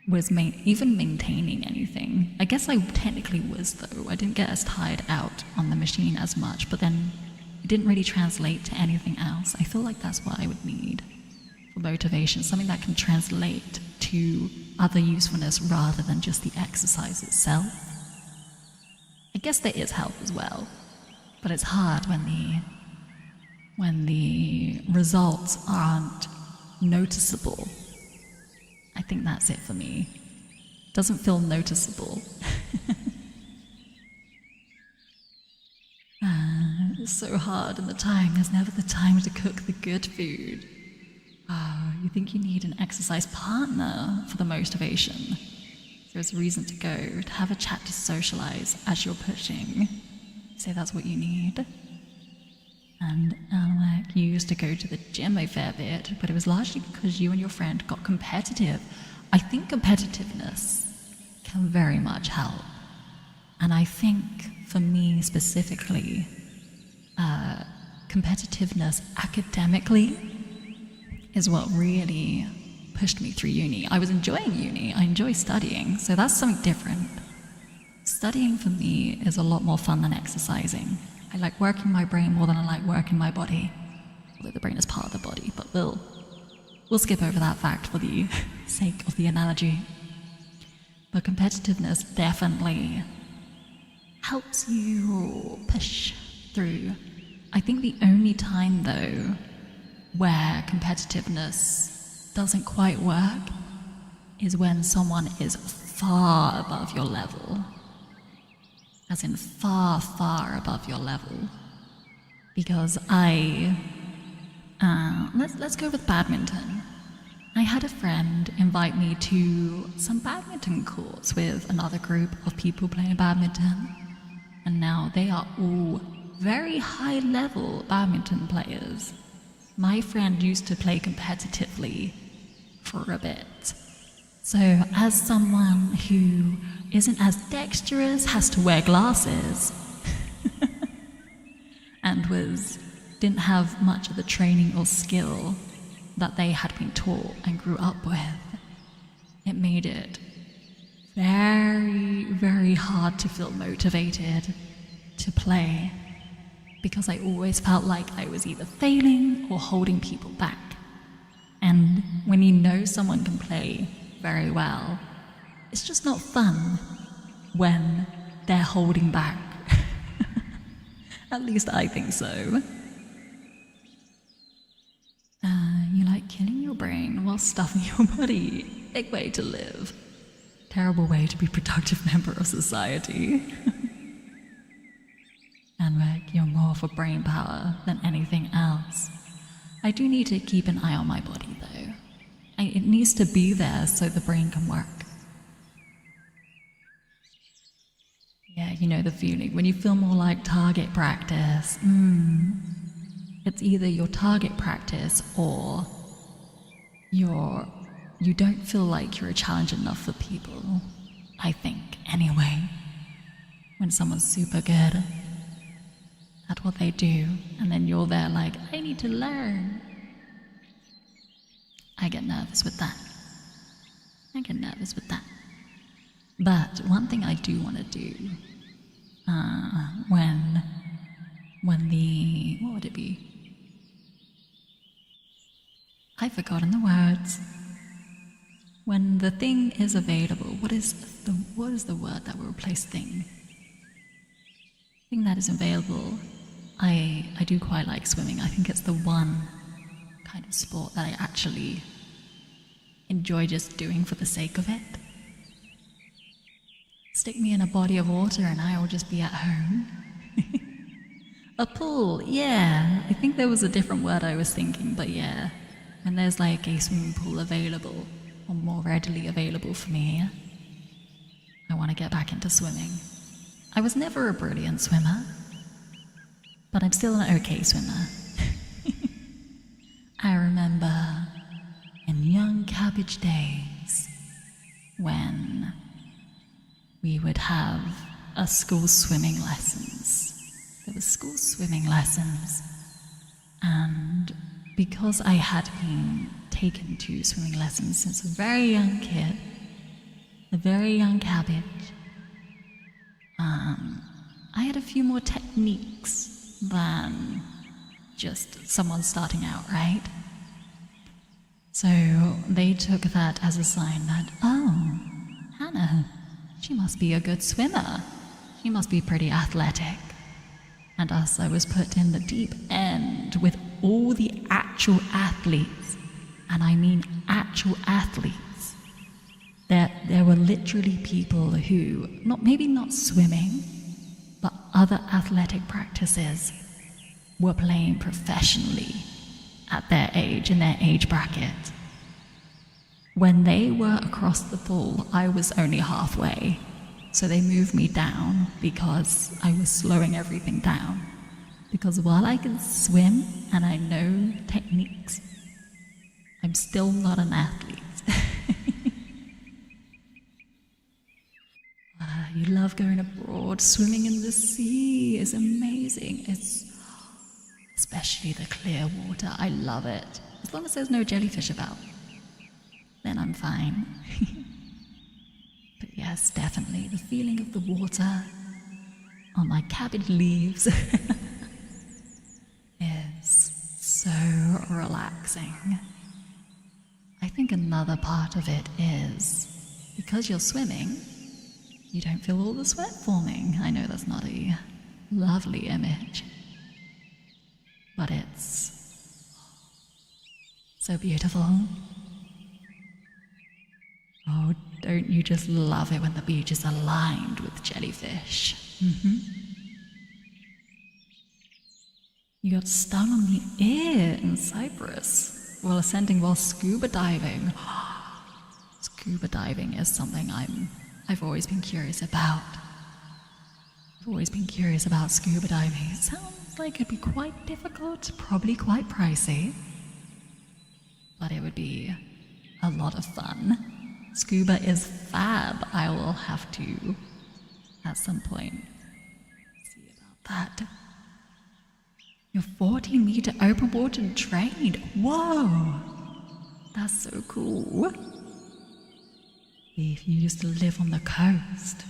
Speaker 1: was even maintaining anything. I guess I technically was though. I didn't get as tired out on the machine as much, but then it didn't really translate to anything else. I feel like that's what I would need for motivation, something that can translate to other usefulness rather than just the exercise itself. I guess there is help as well, but it's hard when the results aren't noticeable. I think that's it for me. It doesn't feel noticeable. It's so hard in the time. There's never the time to cook the good food. You think you need an exercise partner for the motivation. There's a reason to go, to have a chat, to socialize as you're pushing. Say that's what you need. And Alec used to go to the gym a fair bit, but it was largely because you and your friend got competitive. I think competitiveness can very much help. And I think, for me specifically, competitiveness academically is what really pushed me through uni. I was enjoying uni, I enjoy studying, so that's something different. Studying for me is a lot more fun than exercising. I like working my brain more than I like working my body. Although the brain is part of the body, but we'll skip over that fact for the sake of the analogy. But competitiveness definitely helps you push through. I think the only time though where competitiveness doesn't quite work is when someone is far above your level. As in far, far above your level. Because let's go with badminton. I had a friend invite me to some badminton courts with another group of people playing badminton. And now they are all very high level badminton players. My friend used to play competitively for a bit. So as someone who isn't as dexterous, has to wear glasses, and didn't have much of the training or skill that they had been taught and grew up with, it made it very, very hard to feel motivated to play, because I always felt like I was either failing or holding people back. And when you know someone can play very well, it's just not fun when they're holding back. At least I think so. You like killing your brain while stuffing your body. Big way to live. Terrible way to be a productive member of society. And Rick, you're more for brain power than anything else. I do need to keep an eye on my body though. It needs to be there so the brain can work. Yeah, you know the feeling when you feel more like target practice. It's either your target practice or you don't feel like you're a challenge enough for people. I think, anyway. When someone's super good at what they do, and then you're there like, I need to learn. I get nervous with that. But one thing I do want to do, when the, what would it be? I've forgotten the words. When the thing is available, what is the word that will replace thing? Thing that is available. I do quite like swimming. I think it's the one kind of sport that I actually enjoy just doing for the sake of it. Stick me in a body of water and I will just be at home. A pool, yeah. I think there was a different word I was thinking, but yeah. When there's like a swimming pool available, or more readily available for me, I want to get back into swimming. I was never a brilliant swimmer, but I'm still an okay swimmer. I remember in young cabbage days when we would have a school swimming lessons. There were school swimming lessons, and because I had been taken to swimming lessons since a very young kid, a very young cabbage, I had a few more techniques than just someone starting out, right? So they took that as a sign that, oh, Hannah, she must be a good swimmer. She must be pretty athletic. And thus I was put in the deep end with all the actual athletes, and I mean actual athletes. There were literally people who, maybe not swimming, but other athletic practices, were playing professionally at their age, in their age bracket. When they were across the pool, I was only halfway, so they moved me down because I was slowing everything down. Because while I can swim and I know techniques, I'm still not an athlete. You love going abroad, swimming in the sea is amazing. It's especially the clear water. I love it. As long as there's no jellyfish about, then I'm fine. But yes, definitely the feeling of the water on my cabbage leaves is so relaxing. I think another part of it is because you're swimming, you don't feel all the sweat forming. I know that's not a lovely image, but it's so beautiful. Oh, don't you just love it when the beach is aligned with jellyfish? You got stung on the ear in Cyprus while ascending while scuba diving. Scuba diving is something I've always been curious about. I've always been curious about scuba diving. It sounds like it'd be quite difficult, probably quite pricey, but it would be a lot of fun. Scuba is fab. I will have to, at some point, see about that. Your 14-meter open water drain. Whoa! That's so cool. If you used to live on the coast,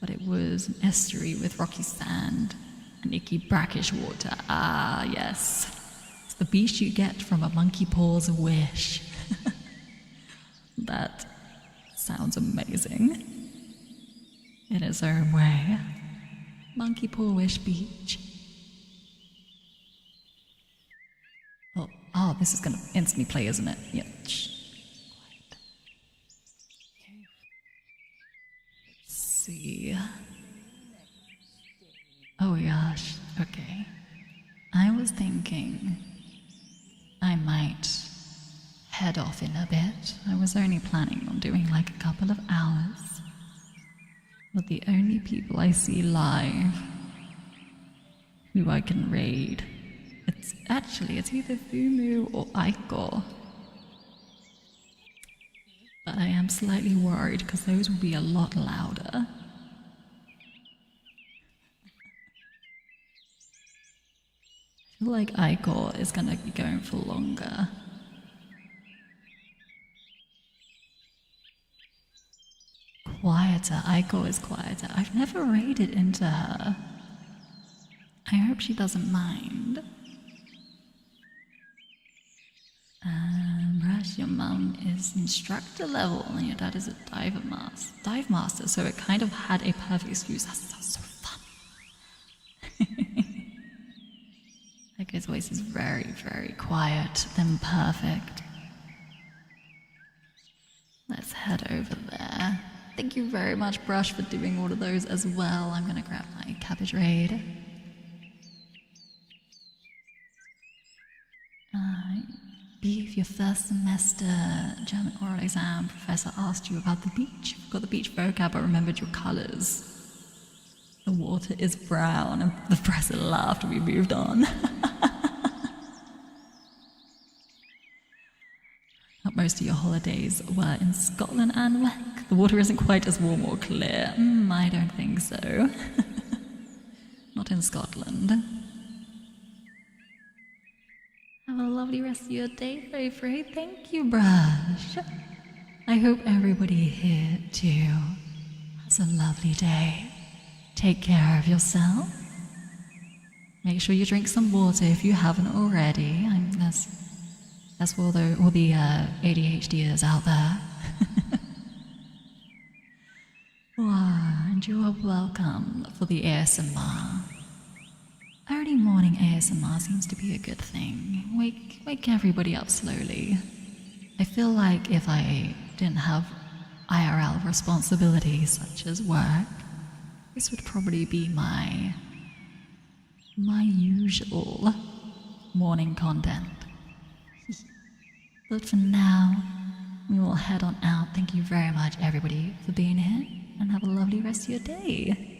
Speaker 1: but it was an estuary with rocky sand and icky brackish water. Ah, yes. It's the beach you get from a monkey paw's wish. That sounds amazing. In its own way. Monkey paw wish beach. Oh, this is gonna instantly play, isn't it? Yeah. Shh. Quiet. Okay. Let's see. Oh gosh. Okay. I was thinking I might head off in a bit. I was only planning on doing like a couple of hours. But the only people I see live who I can raid, it's either Fumu or Aiko. But I am slightly worried because those will be a lot louder. I feel like Aiko is gonna be going for longer. Quieter. Aiko is quieter. I've never raided into her. I hope she doesn't mind. Rush, your mum is instructor level and your dad is a dive master, so it kind of had a perfect excuse. That sounds so fun. Aiko's voice is very, very quiet, then perfect. Let's head over there. Thank you very much, Brush, for doing all of those as well. I'm gonna grab my cabbage raid. Beef, your first semester German oral exam professor asked you about the beach. You forgot the beach vocab but remembered your colours. The water is brown, and the professor laughed and we moved on. Most of your holidays were in Scotland and Wek. The water isn't quite as warm or clear. I don't think so. Not in Scotland. Have a lovely rest of your day, Frey. Thank you, Brush. I hope everybody here, too, has a lovely day. Take care of yourself. Make sure you drink some water if you haven't already. That's for all the ADHDers out there. And you are welcome for the ASMR. Early morning ASMR seems to be a good thing. Wake everybody up slowly. I feel like if I didn't have IRL responsibilities such as work, this would probably be my usual morning content. But for now, we will head on out. Thank you very much, everybody, for being here, and have a lovely rest of your day.